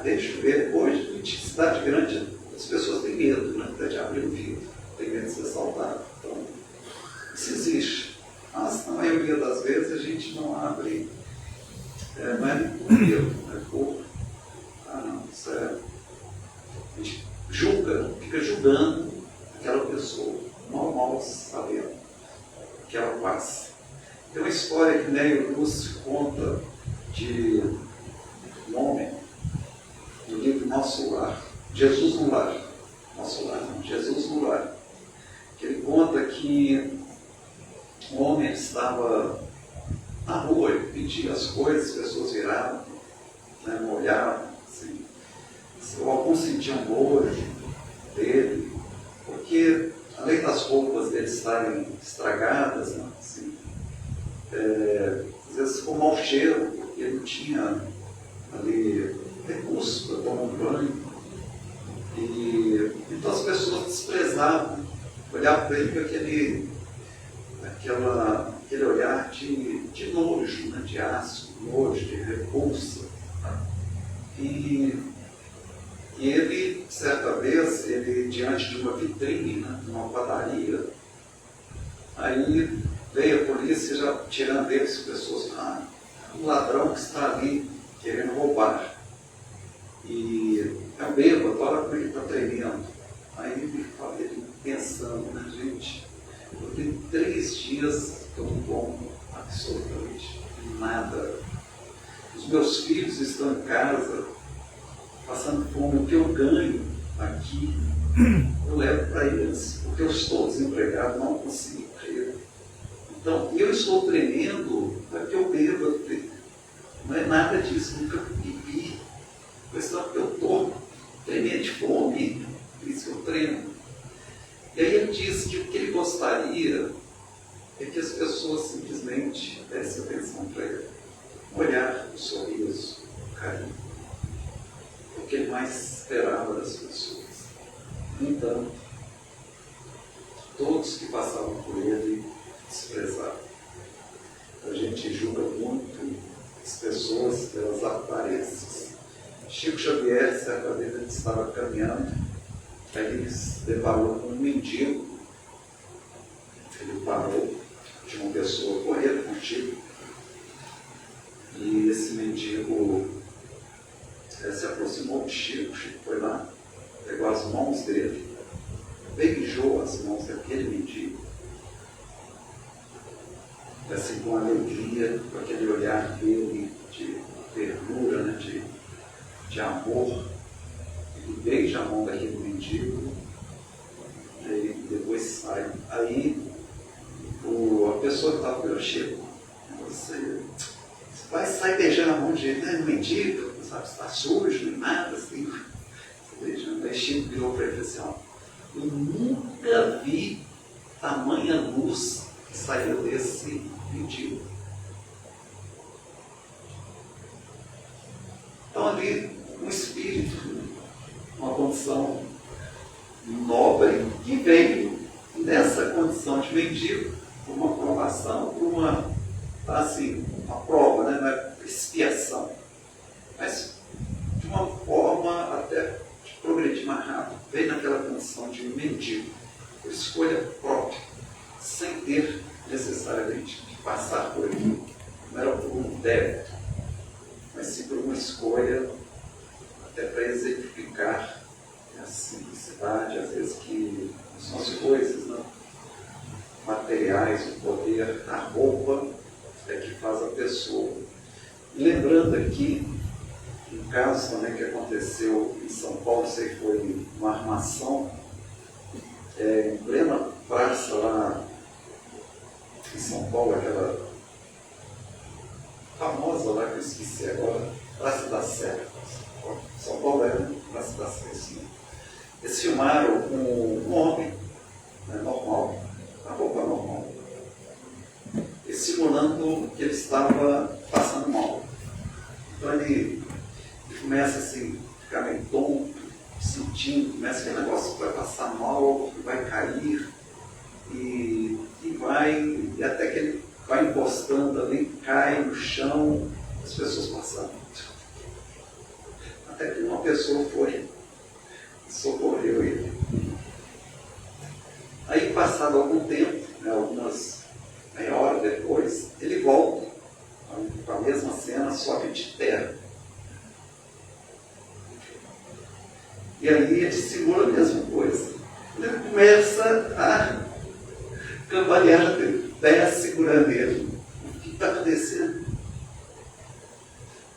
Deixa eu ver. Hoje, em cidade grande, as pessoas têm medo, né, de abrir o vidro, têm medo de ser assaltado. Então, isso existe. Mas, na maioria das vezes, a gente não abre, não é nem por medo, é por... não, isso é... A gente julga que ajudando aquela pessoa, mal sabendo o que ela passa. Tem uma história que Neio Lúcio conta de um homem, no livro Nosso Lar, Jesus no Lar, Nosso Lar não, Jesus no Lar, que ele conta que um homem estava na rua, ele pedia as coisas, as pessoas viravam, né, não olhavam, assim, alguns sentiam nojo dele, porque além das roupas dele estarem estragadas, né, assim, às vezes com mau cheiro, porque ele não tinha ali recurso para tomar um banho. E então as pessoas desprezavam, olhavam para ele com aquele olhar de nojo, né, de ácido, nojo, de repulsa. E ele, certa vez, diante de uma vitrine, né, numa padaria, aí veio a polícia já tirando dele as pessoas, um ladrão que está ali querendo roubar. E é um bêbado, olha como ele está tremendo. Aí ele pensando, né, gente, eu tenho 3 dias que eu não como absolutamente nada. Os meus filhos estão em casa, passando fome. O que eu ganho aqui, eu levo para eles, porque eu estou desempregado, não consigo emprego. Então, eu estou tremendo porque eu bebo. Não é nada disso, nunca bebi. A questão é que eu estou tremendo de fome, por isso que eu tremo. E aí ele diz que o que ele gostaria é que as pessoas simplesmente dessem atenção para ele. Um olhar, um sorriso, um carinho. O que ele mais esperava das pessoas. No entanto, todos que passavam por ele desprezavam. A gente julga muito as pessoas pelas aparências. Chico Xavier, certa vez, ele estava caminhando, aí ele se deparou com um mendigo. Ele parou, tinha uma pessoa correndo com o Chico, e esse mendigo se aproximou de Chico. Chico foi lá, pegou as mãos dele, beijou as mãos daquele mendigo, assim, com alegria, com aquele olhar dele de ternura, né, de amor. Ele beija a mão daquele mendigo, e depois sai. Aí a pessoa que estava pelo Chico, você vai sair beijando a mão de mendigo, não sabe se está sujo, nem nada, assim, beijando. Aí Chico virou para ele assim, eu nunca vi tamanha luz que saiu desse mendigo. Então ali, um espírito, uma condição nobre, que veio nessa condição de mendigo, por uma provação, por uma prova, né? Não é expiação, mas de uma forma até de progredir mais rápido. Veio naquela condição de mendigo, por escolha própria, sem ter necessariamente que passar por aquilo. Não era por um débito, mas sim por uma escolha, até para exemplificar a simplicidade, às vezes, que são as coisas, né, materiais, o poder, a roupa, é que faz a pessoa. E lembrando aqui, um caso também que aconteceu em São Paulo, sei que foi uma armação, em plena praça lá em São Paulo, aquela famosa lá que eu esqueci agora, Praça da Sé. São Paulo era Praça da Sé, assim. Eles filmaram um homem, né, normal, a roupa normal, e simulando que ele estava passando mal. Então ele começa assim, a ficar meio tonto, sentindo, começa aquele negócio que vai passar mal, que vai cair, e até que ele vai encostando ali, cai no chão, as pessoas passando. Até que uma pessoa foi e socorreu ele. Aí, passado algum tempo, né, meia hora depois, ele volta com a mesma cena, só que de terra. E aí ele simula a mesma coisa. começa a cambalear, desce segurando ele. O que está acontecendo?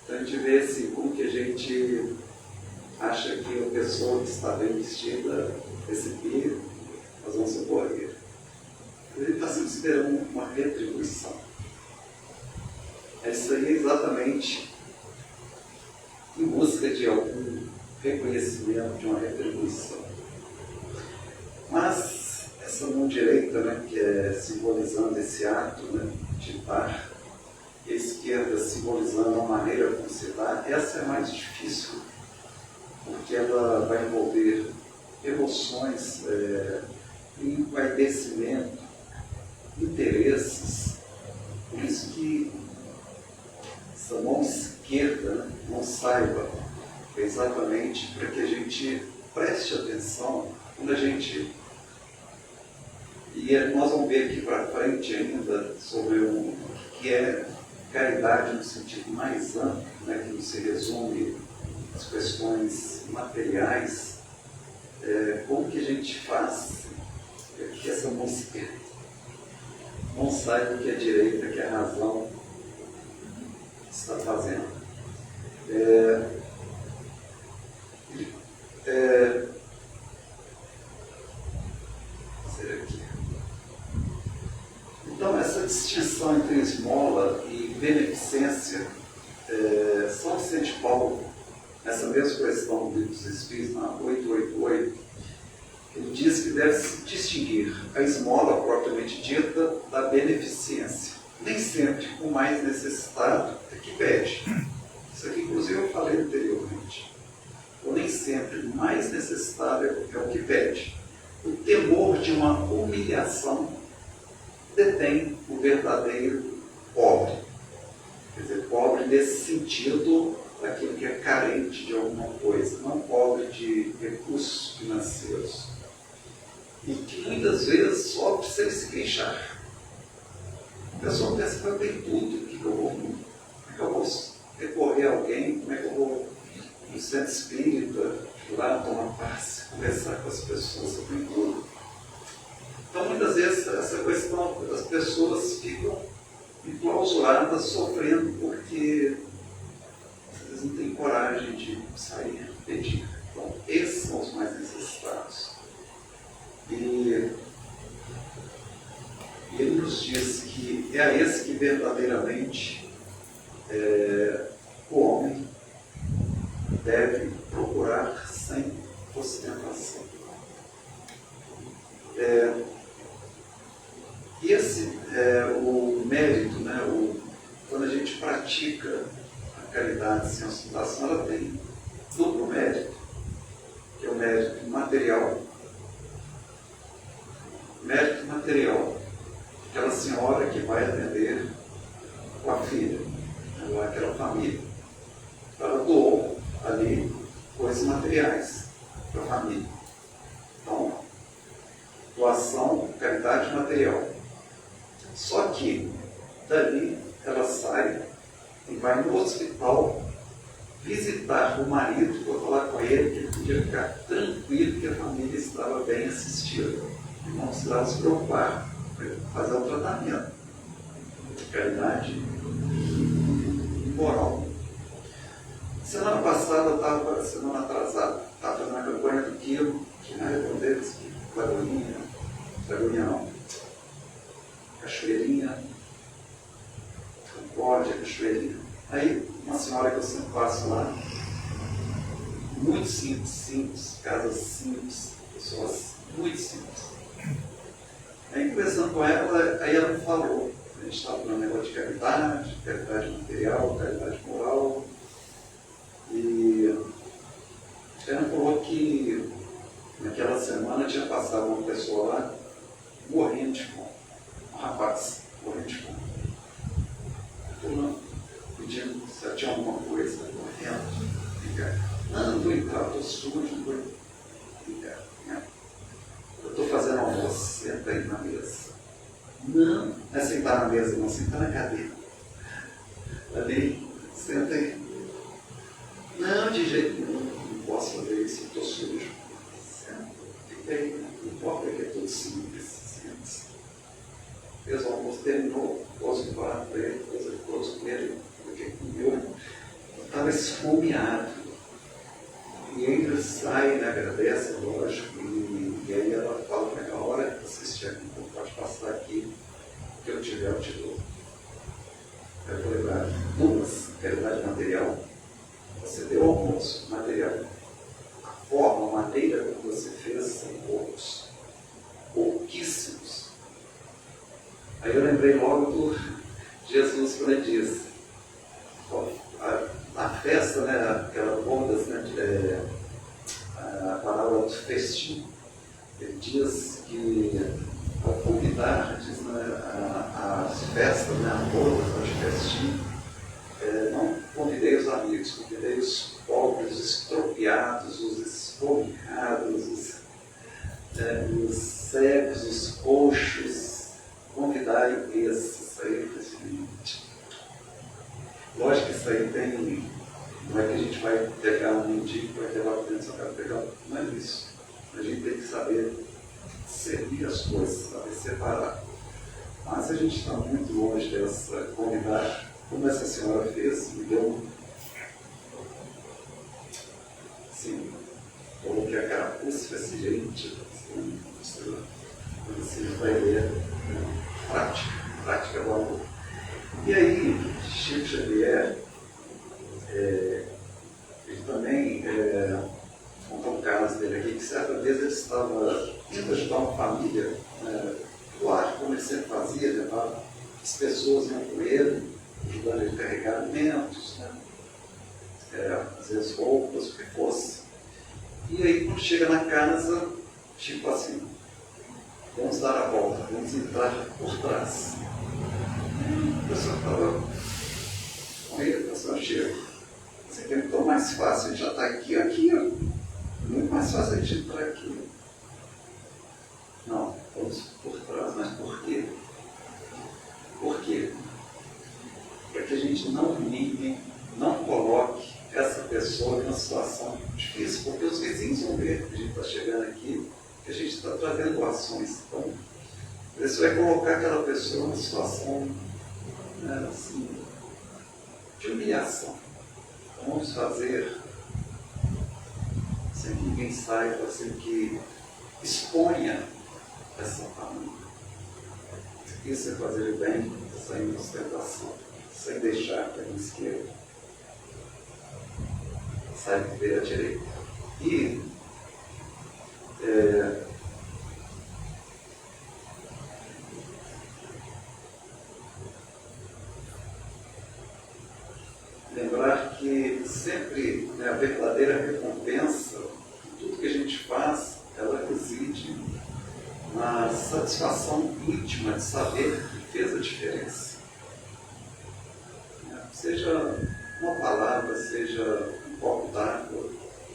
Então a gente vê assim, como que a gente acha que a pessoa que está bem vestida, esse aqui, nós vamos socorrer. Ele está sempre esperando uma retribuição. Isso aí é exatamente em busca de algum reconhecimento, de uma retribuição. Mas essa mão direita, né, que é simbolizando esse ato, né, de dar, e a esquerda simbolizando a maneira como se dá, essa é mais difícil, porque ela vai envolver emoções, envaidecimento, interesses. Por isso que essa mão esquerda, né, não saiba, exatamente para que a gente preste atenção quando a gente... E nós vamos ver aqui para frente ainda sobre o que é caridade no sentido mais amplo, né, que não se resume às questões materiais, como que a gente faz que essa mão esquerda não saiba o que a direita, que a razão está fazendo. Será que... Então, essa distinção entre esmola e beneficência, São Vicente Paulo, nessa mesma questão dos Espíritos, na 888, ele diz que deve-se distinguir a esmola propriamente dita da beneficência. Nem sempre o mais necessitado é que pede. Isso aqui, inclusive, eu falei anteriormente. Ou nem sempre o mais necessitado é o que pede. O temor de uma humilhação detém o verdadeiro pobre. Quer dizer, pobre nesse sentido daquilo que é carente de alguma coisa, não pobre de recursos financeiros. E que muitas vezes sofre sem se queixar. A pessoa pensa que eu tenho tudo, como é que eu vou recorrer a alguém, como é que eu vou no centro espírita, lá tomar passe, conversar com as pessoas sobre tudo. Então, muitas vezes, essa questão, as pessoas ficam enclausuradas, sofrendo, porque às vezes não têm coragem de sair, pedir. Então, esses são os mais necessitados. E ele nos diz que é a esse que verdadeiramente o homem deve procurar sem ostentação. E esse o mérito, né, quando a gente pratica a caridade sem ostentação, ela tem duplo mérito, que é o mérito material. Mérito material, aquela senhora que vai atender com a filha, aquela família. Ela doou ali coisas materiais para a família. Então, doação, caridade material. Só que, dali, ela sai e vai no hospital visitar o marido para falar com ele que ele podia ficar tranquilo que a família estava bem assistida. E não precisava se preocupar, fazer um tratamento de caridade moral. Semana passada, semana atrasada, estava fazendo a campanha do quilo, que na redondeza, Lagoinha não, Cachoeirinha, Concórdia, Cachoeirinha. Aí, uma senhora que eu sempre passo lá, muito simples, casas simples, pessoas muito simples. Aí, conversando com ela, aí ela me falou, a gente estava falando negócio de caridade material, caridade moral, e ela falou que naquela semana tinha passado uma pessoa lá morrendo de fome, um rapaz morrendo de fome. Falando, pedindo se ela tinha alguma coisa, morrendo, não vou entrar, estou sujo, não vou entrar. Eu estou fazendo almoço, senta aí na mesa. Não é sentar na mesa, não, sentar na cadeira. Ali, senta aí. Não, de jeito nenhum, não posso fazer isso, estou sujo. Senta, fica aí, não importa que é tudo simples. Fez o almoço, terminou, pôs o prato para ele, pôs com ele, porque comeu. Estava esfomeado. E ainda sai, né, agradece, lógico, e aí ela fala para ele, a hora que você estiver aqui, então pode passar aqui, o que eu tiver, eu te dou. Eu vou levar duas, quero dar de material. Você deu almoço, material. A forma, a maneira como você fez são poucos. Pouquíssimos. Aí eu lembrei logo do Jesus quando ele disse, a festa, né, aquela bodas, né, a palavra do festim, ele diz que ao convidar, diz, né, as festas, né, a bodas, as festim, não convidei os amigos, convidei os pobres, os estropiados, os esfomeados, os cegos, os coxos, convidai esses aí, presidente. Lógico que isso aí tem, não é que a gente vai pegar um mendigo, vai levar para dentro da sua casa, pegar, não é isso. A gente tem que saber servir as coisas, saber separar. Mas a gente está muito longe dessa convidar, como essa senhora fez, me deu assim, coloquei a carapuça e falei assim, gente, você vai ler, prática do amor. E aí, Chico Xavier, ele também contou um caso dele aqui, que certa vez ele estava indo ajudar uma família, claro, como ele sempre fazia, levava as pessoas iam com ele, ajudando ele a carregar alimentos, né? Às vezes roupas, o que fosse. E aí, quando chega na casa, tipo assim, vamos dar a volta, vamos entrar por trás. A pessoa estava com ele, a pessoa chega. Você quer então mais fácil, a gente já está aqui, ó. Muito mais fácil a gente entrar aqui. Não, vamos por trás, mas por quê? Por quê? Para que a gente não humilhe, não coloque essa pessoa em uma situação difícil, porque os vizinhos vão ver que a gente está chegando aqui, que a gente está trazendo doações. Então, você vai colocar aquela pessoa numa situação, né, assim, de humilhação. Então, vamos fazer sem que ninguém saiba, sem que exponha essa família. Isso é fazer o bem sem ostentação, sem deixar para a esquerda, sai viver à direita. E lembrar que sempre, né, a verdadeira recompensa de tudo que a gente faz, ela reside na satisfação íntima de saber que fez a diferença. Seja uma palavra, seja um copo d'água,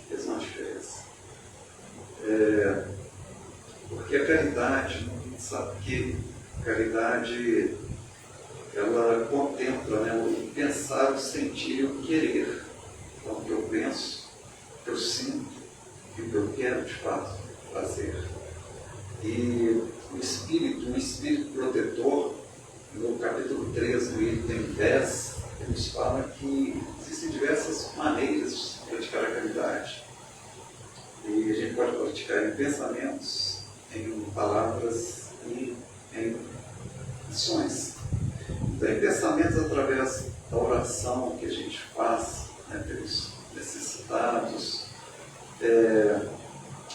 fez uma diferença. Porque a caridade, sabe que a caridade, ela contempla, né, o pensar, o sentir e o querer. Então, o que eu penso, o que eu sinto e o que eu quero, de fato, fazer. E um espírito protetor, no capítulo 13, no item 10, ele nos fala que existem diversas maneiras de praticar a caridade. E a gente pode praticar em pensamentos, em palavras e em ações. Então, em pensamentos através da oração que a gente faz, né, pelos necessitados,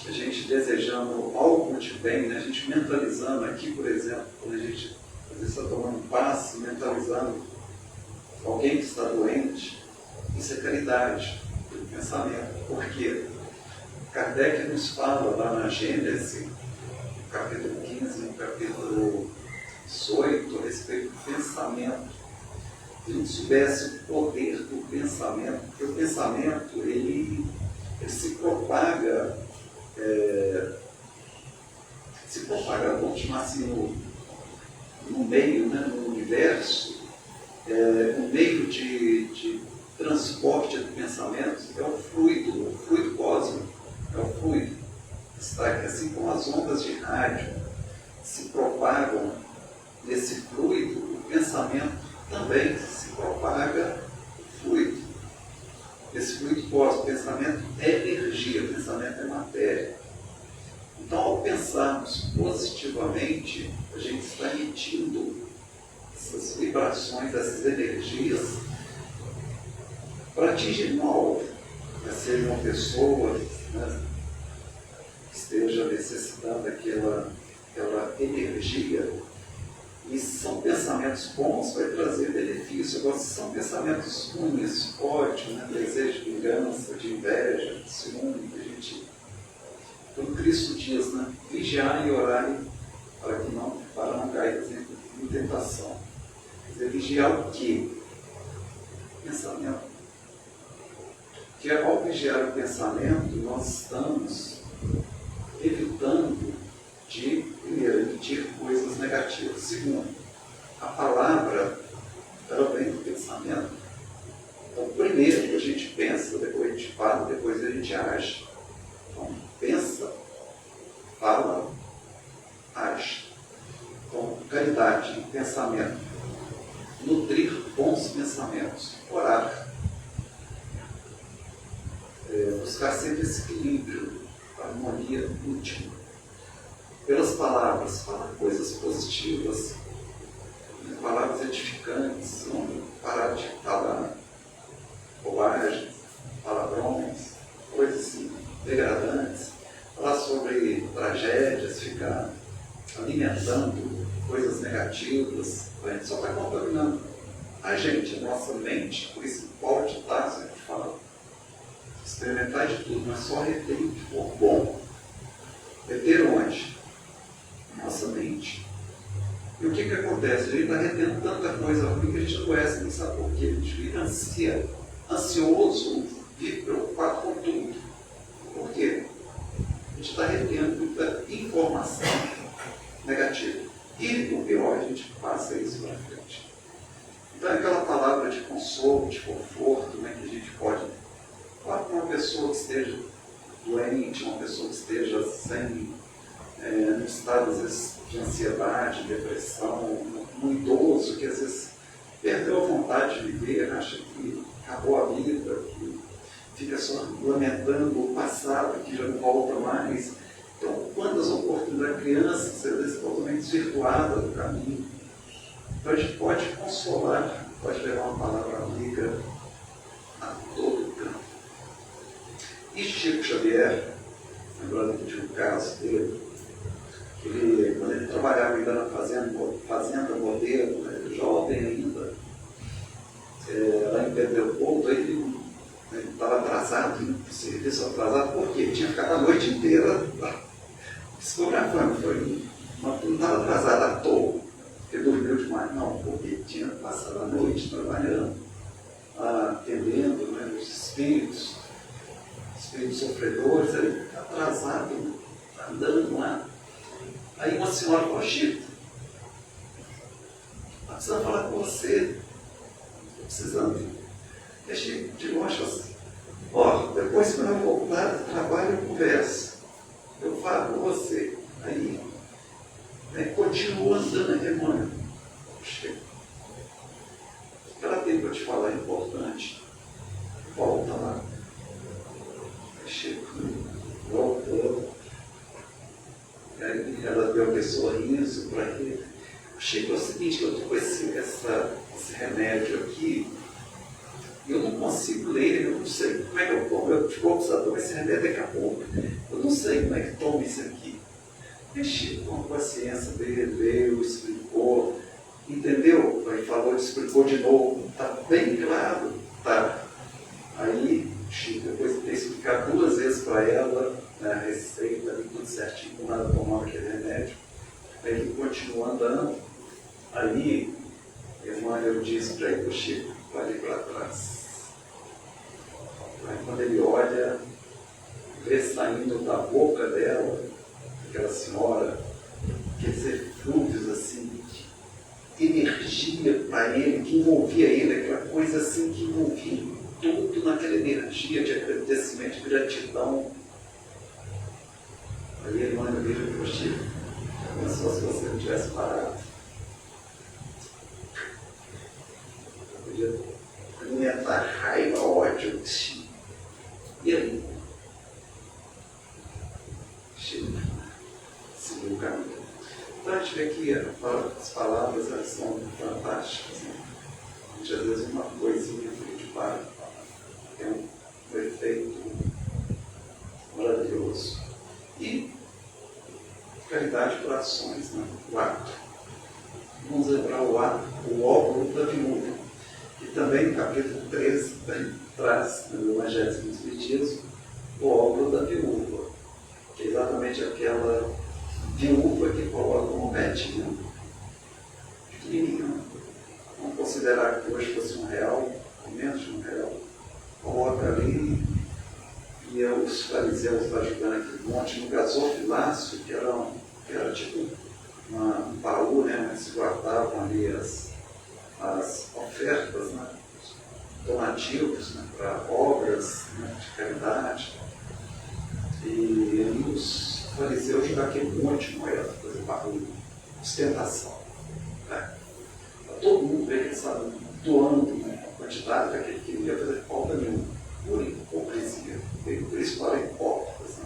a gente desejando algo de bem, né, a gente mentalizando aqui, por exemplo, quando a gente às vezes está tomando um passe, mentalizando alguém que está doente, isso é caridade, pelo pensamento. Por quê? Kardec nos fala lá na Gênese, no capítulo 15, no capítulo 18, a respeito do pensamento. Se a gente soubesse o poder do pensamento, porque o pensamento, ele se propaga, vamos chamar assim, no meio, né, no universo, um meio de transporte de pensamentos é o fluido cósmico, é o fluido. destaque, assim como as ondas de rádio se propagam nesse fluido, o pensamento também se propaga no fluido. Esse fluido cósmico, pensamento é energia, pensamento é matéria. Então, ao pensarmos positivamente, a gente está emitindo essas vibrações, essas energias para atingir um alvo, para ser uma pessoa, né, que esteja necessitando daquela energia. E se são pensamentos bons, vai trazer benefício. Agora, se são pensamentos ruins, ódio, né, desejo de vingança, de inveja, de ciúme, que a gente... Como Cristo diz, né, vigiar e orar para não cair em tentação. Quer dizer, vigiar o quê? Pensamento. Que ao vigiar o pensamento, nós estamos evitando de, primeiro, emitir coisas negativas. Segundo, a palavra, ela vem do pensamento. Então, primeiro a gente pensa, depois a gente fala, depois a gente age. Então, pensa, fala, age. Então, caridade, pensamento. Nutrir bons pensamentos. Orar. Buscar sempre esse equilíbrio, a harmonia íntima. Pelas palavras, falar coisas positivas, palavras edificantes, não parar de falar bobagens, palavrões, coisas assim, degradantes, falar sobre tragédias, ficar alimentando coisas negativas, a gente só vai contaminando a gente, a nossa mente. Por isso pode estar, se a gente fala, experimentar de tudo, mas só reter o que for bom. Reter onde? Nossa mente. E o que acontece? A gente está retendo tanta coisa ruim que a gente não conhece, nem sabe por quê. A gente fica ansioso, vive preocupado com tudo. Por quê? A gente está retendo muita informação negativa. E o pior, a gente passa isso para frente. Então é aquela palavra de consolo, de conforto, né, que a gente pode falar com uma pessoa que esteja doente, uma pessoa que esteja num estado, às vezes, de ansiedade, depressão, um idoso que, às vezes, perdeu a vontade de viver, acha que acabou a vida, que fica só lamentando o passado, que já não volta mais. Então, quantas oportunidades, crianças, às vezes, totalmente desvirtuadas do caminho. Então, a gente pode consolar, pode levar uma palavra amiga a todo canto. E Chico Xavier, lembrando de um caso dele, quando ele trabalhava ainda na fazenda modelo, né, jovem ainda, lá em Pedro Leopoldo, ele estava atrasado, no serviço atrasado, porque ele tinha ficado a noite inteira psicografando, não estava atrasado à toa, ele dormiu demais, não, porque ele tinha passado a noite trabalhando, atendendo, né, os espíritos sofredores, ele atrasado, andando lá. Aí uma senhora falou: Chico, eu preciso falar com você. Estou precisando. E Chico de longe assim: depois quando eu voltar do trabalho eu converso. Eu falo com você. Aí continua andando a demônio. Chico, o que ela tem para te falar é importante. Volta lá. Aí Chico voltou. Ela deu aquele sorriso para ele. Chico, é o seguinte, eu estou com esse remédio aqui, e eu não consigo ler, eu não sei como é que eu tomo. Eu vou precisar tomar esse remédio daqui a pouco. Eu não sei como é que toma isso aqui. E Chico, com a paciência dele, veio, explicou, entendeu? Aí falou, explicou de novo, está bem claro, tá? Aí Chico, depois de ter explicado 2 vezes para ela, a receita, ali, tudo certinho, como ela tomava aquele remédio. Aí ele continua andando. Aí, Emmanuel disse para ele: Chico, olhe para trás. Aí, quando ele olha, vê saindo da boca dela, aquela senhora, quer dizer, fluidos assim, de energia para ele, que envolvia ele, aquela coisa assim que envolvia tudo naquela energia de agradecimento, de gratidão. Aí ele manda um vídeo para o Chico. Pensou se você não tivesse parado. Eu podia alimentar raiva, ódio, Chico. E aí? Chico seguiu o caminho. Então a gente vê que as palavras elas são fantásticas. Né? A gente às vezes uma coisinha que a gente para tem um efeito maravilhoso. E caridade por ações, né? O ato. Vamos lembrar o ato, o óbolo da viúva, que também no capítulo 13 traz no Evangelho do Espiritismo o óbolo da viúva, que é exatamente aquela viúva que coloca um netinho pequenininho. Vamos considerar que hoje fosse R$1, ou menos de R$1, coloca ali. E os fariseus estão ajudando aquele monte no gasofilácio, que era tipo um baú, né, onde se guardavam ali as ofertas, né, donativos, né, para obras, né, de caridade. E ali os fariseus jogaram aquele monte de moeda, fazer barulho, ostentação. Né? Todo mundo vê que eles estavam doando, né, a quantidade daquele que não ia fazer falta nenhuma. Por hipocrisia, por isso fala hipócritas. Né?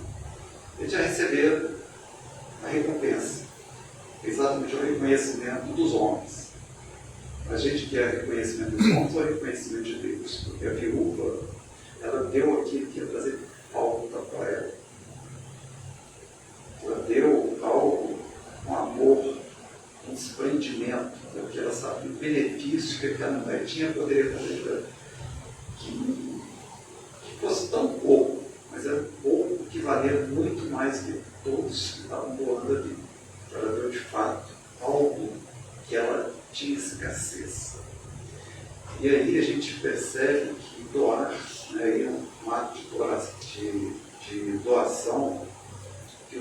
Eles já receberam a recompensa, exatamente o reconhecimento dos homens. A gente quer reconhecimento dos homens ou reconhecimento de Deus? Porque a viúva, ela deu aquilo que ia fazer falta para ela. Ela deu algo, um amor, um desprendimento, porque ela sabia o benefício que aquela mulher tinha, poderia fazer para ela. Que fosse tão pouco, mas era pouco que valia muito mais que todos que estavam doando ali. Ela deu de fato algo que ela tinha escassez. E aí a gente percebe que doar, né, um ato de doação, que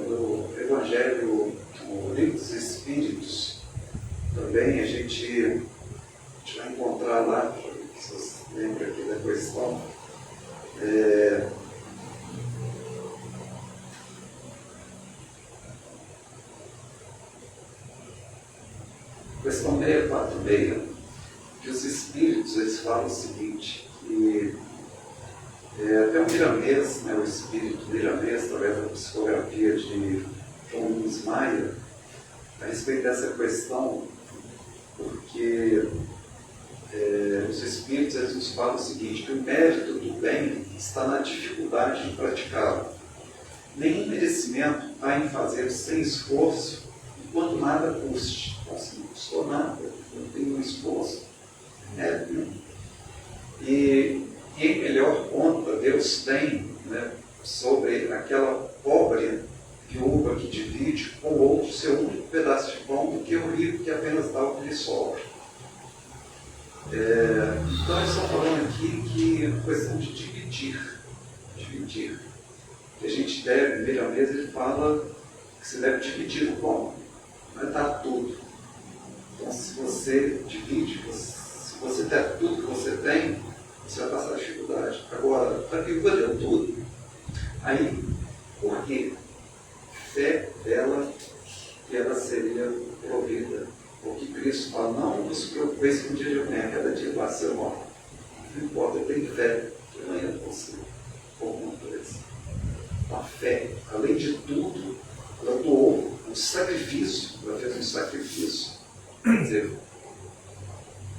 no Evangelho, no Livro dos Espíritos, também a gente vai encontrar lá, se vocês lembram aqui da questão, questão 646, que os espíritos eles falam o seguinte, que até o Miramês, né, o espírito Miramês, através da psicografia de João Nunes Maia, a respeito dessa questão, porque os espíritos eles nos falam o seguinte, que o mérito do bem está na dificuldade de praticá-lo. Nenhum merecimento há em fazer sem esforço, enquanto nada custe. Então, assim, não custou nada, não tem um esforço. E em melhor conta Deus tem, né, sobre aquela pobre viúva que divide com o outro seu único pedaço de pão do que o rico que apenas dá o que lhe sobra. Então eles estão falando aqui que é questão de dividir. Que a gente deve, no Miramês ele fala que se deve dividir o pão, não é dar tudo. Então se você divide, se você der tudo que você tem, você vai passar dificuldade. Agora, a viúva deu tudo, aí por quê? Fé dela que ela seria provida. Porque Cristo fala, não vos preocupeis com o dia de amanhã, cada dia vai ser morto. Não importa, eu tenho fé que amanhã eu consigo. Como natureza. A fé, além de tudo, ela doou um sacrifício, ela fez um sacrifício. Quer dizer,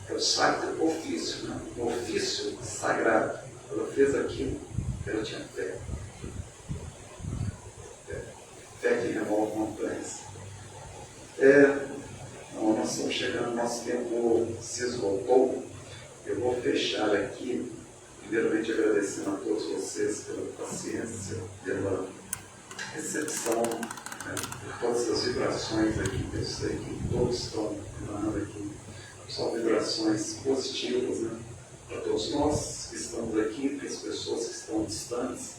é o sacro ofício, né? Um ofício sagrado. Ela fez aquilo, ela tinha fé. Fé que remove montanhas. Nós estamos chegando, nosso tempo se esgotou. Eu vou fechar aqui, primeiramente agradecendo a todos vocês pela paciência, pela recepção, né, por todas as vibrações aqui, que eu sei que todos estão emanando aqui, só vibrações positivas, né, para todos nós que estamos aqui, para as pessoas que estão distantes.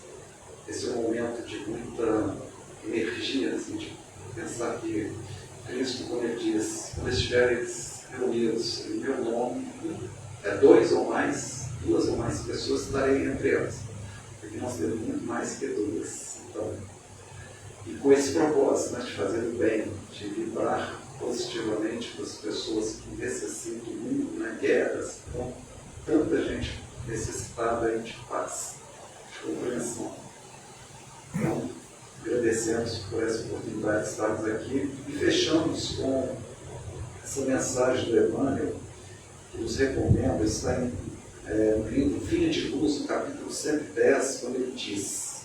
Esse é um momento de muita energia, assim, de pensar que Cristo, quando ele diz, quando estiverem reunidos em meu nome, duas ou mais pessoas estarei entre elas. Porque nós temos muito mais que duas. Então, E com esse propósito, né, de fazer o bem, de vibrar positivamente para as pessoas que necessitam do mundo, né, guerras, então, tanta gente necessitada aí de paz, de compreensão. Então, agradecemos por essa oportunidade de estarmos aqui e fechamos com essa mensagem do Emmanuel, que nos recomenda, está no livro Vinha de Luz, no capítulo 110, quando ele diz: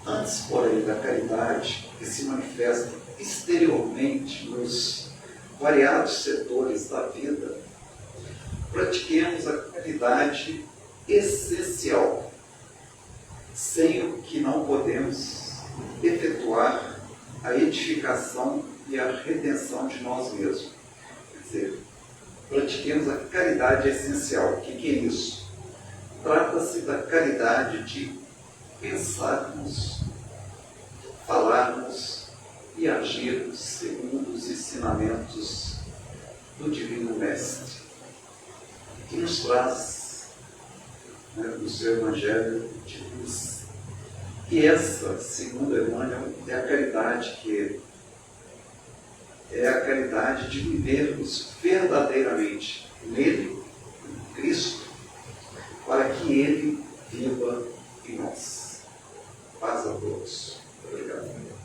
antes, porém, da caridade que se manifesta exteriormente nos variados setores da vida, pratiquemos a caridade essencial, sem o que não podemos efetuar a edificação e a redenção de nós mesmos. Quer dizer, pratiquemos a caridade essencial. O que é isso? Trata-se da caridade de pensarmos, falarmos e agirmos segundo os ensinamentos do Divino Mestre, que nos traz, né, no seu Evangelho de luz. E essa, segundo Emmanuel, é a caridade que é a caridade de vivermos verdadeiramente nele, em Cristo, para que ele viva em nós. Paz a todos. Obrigado.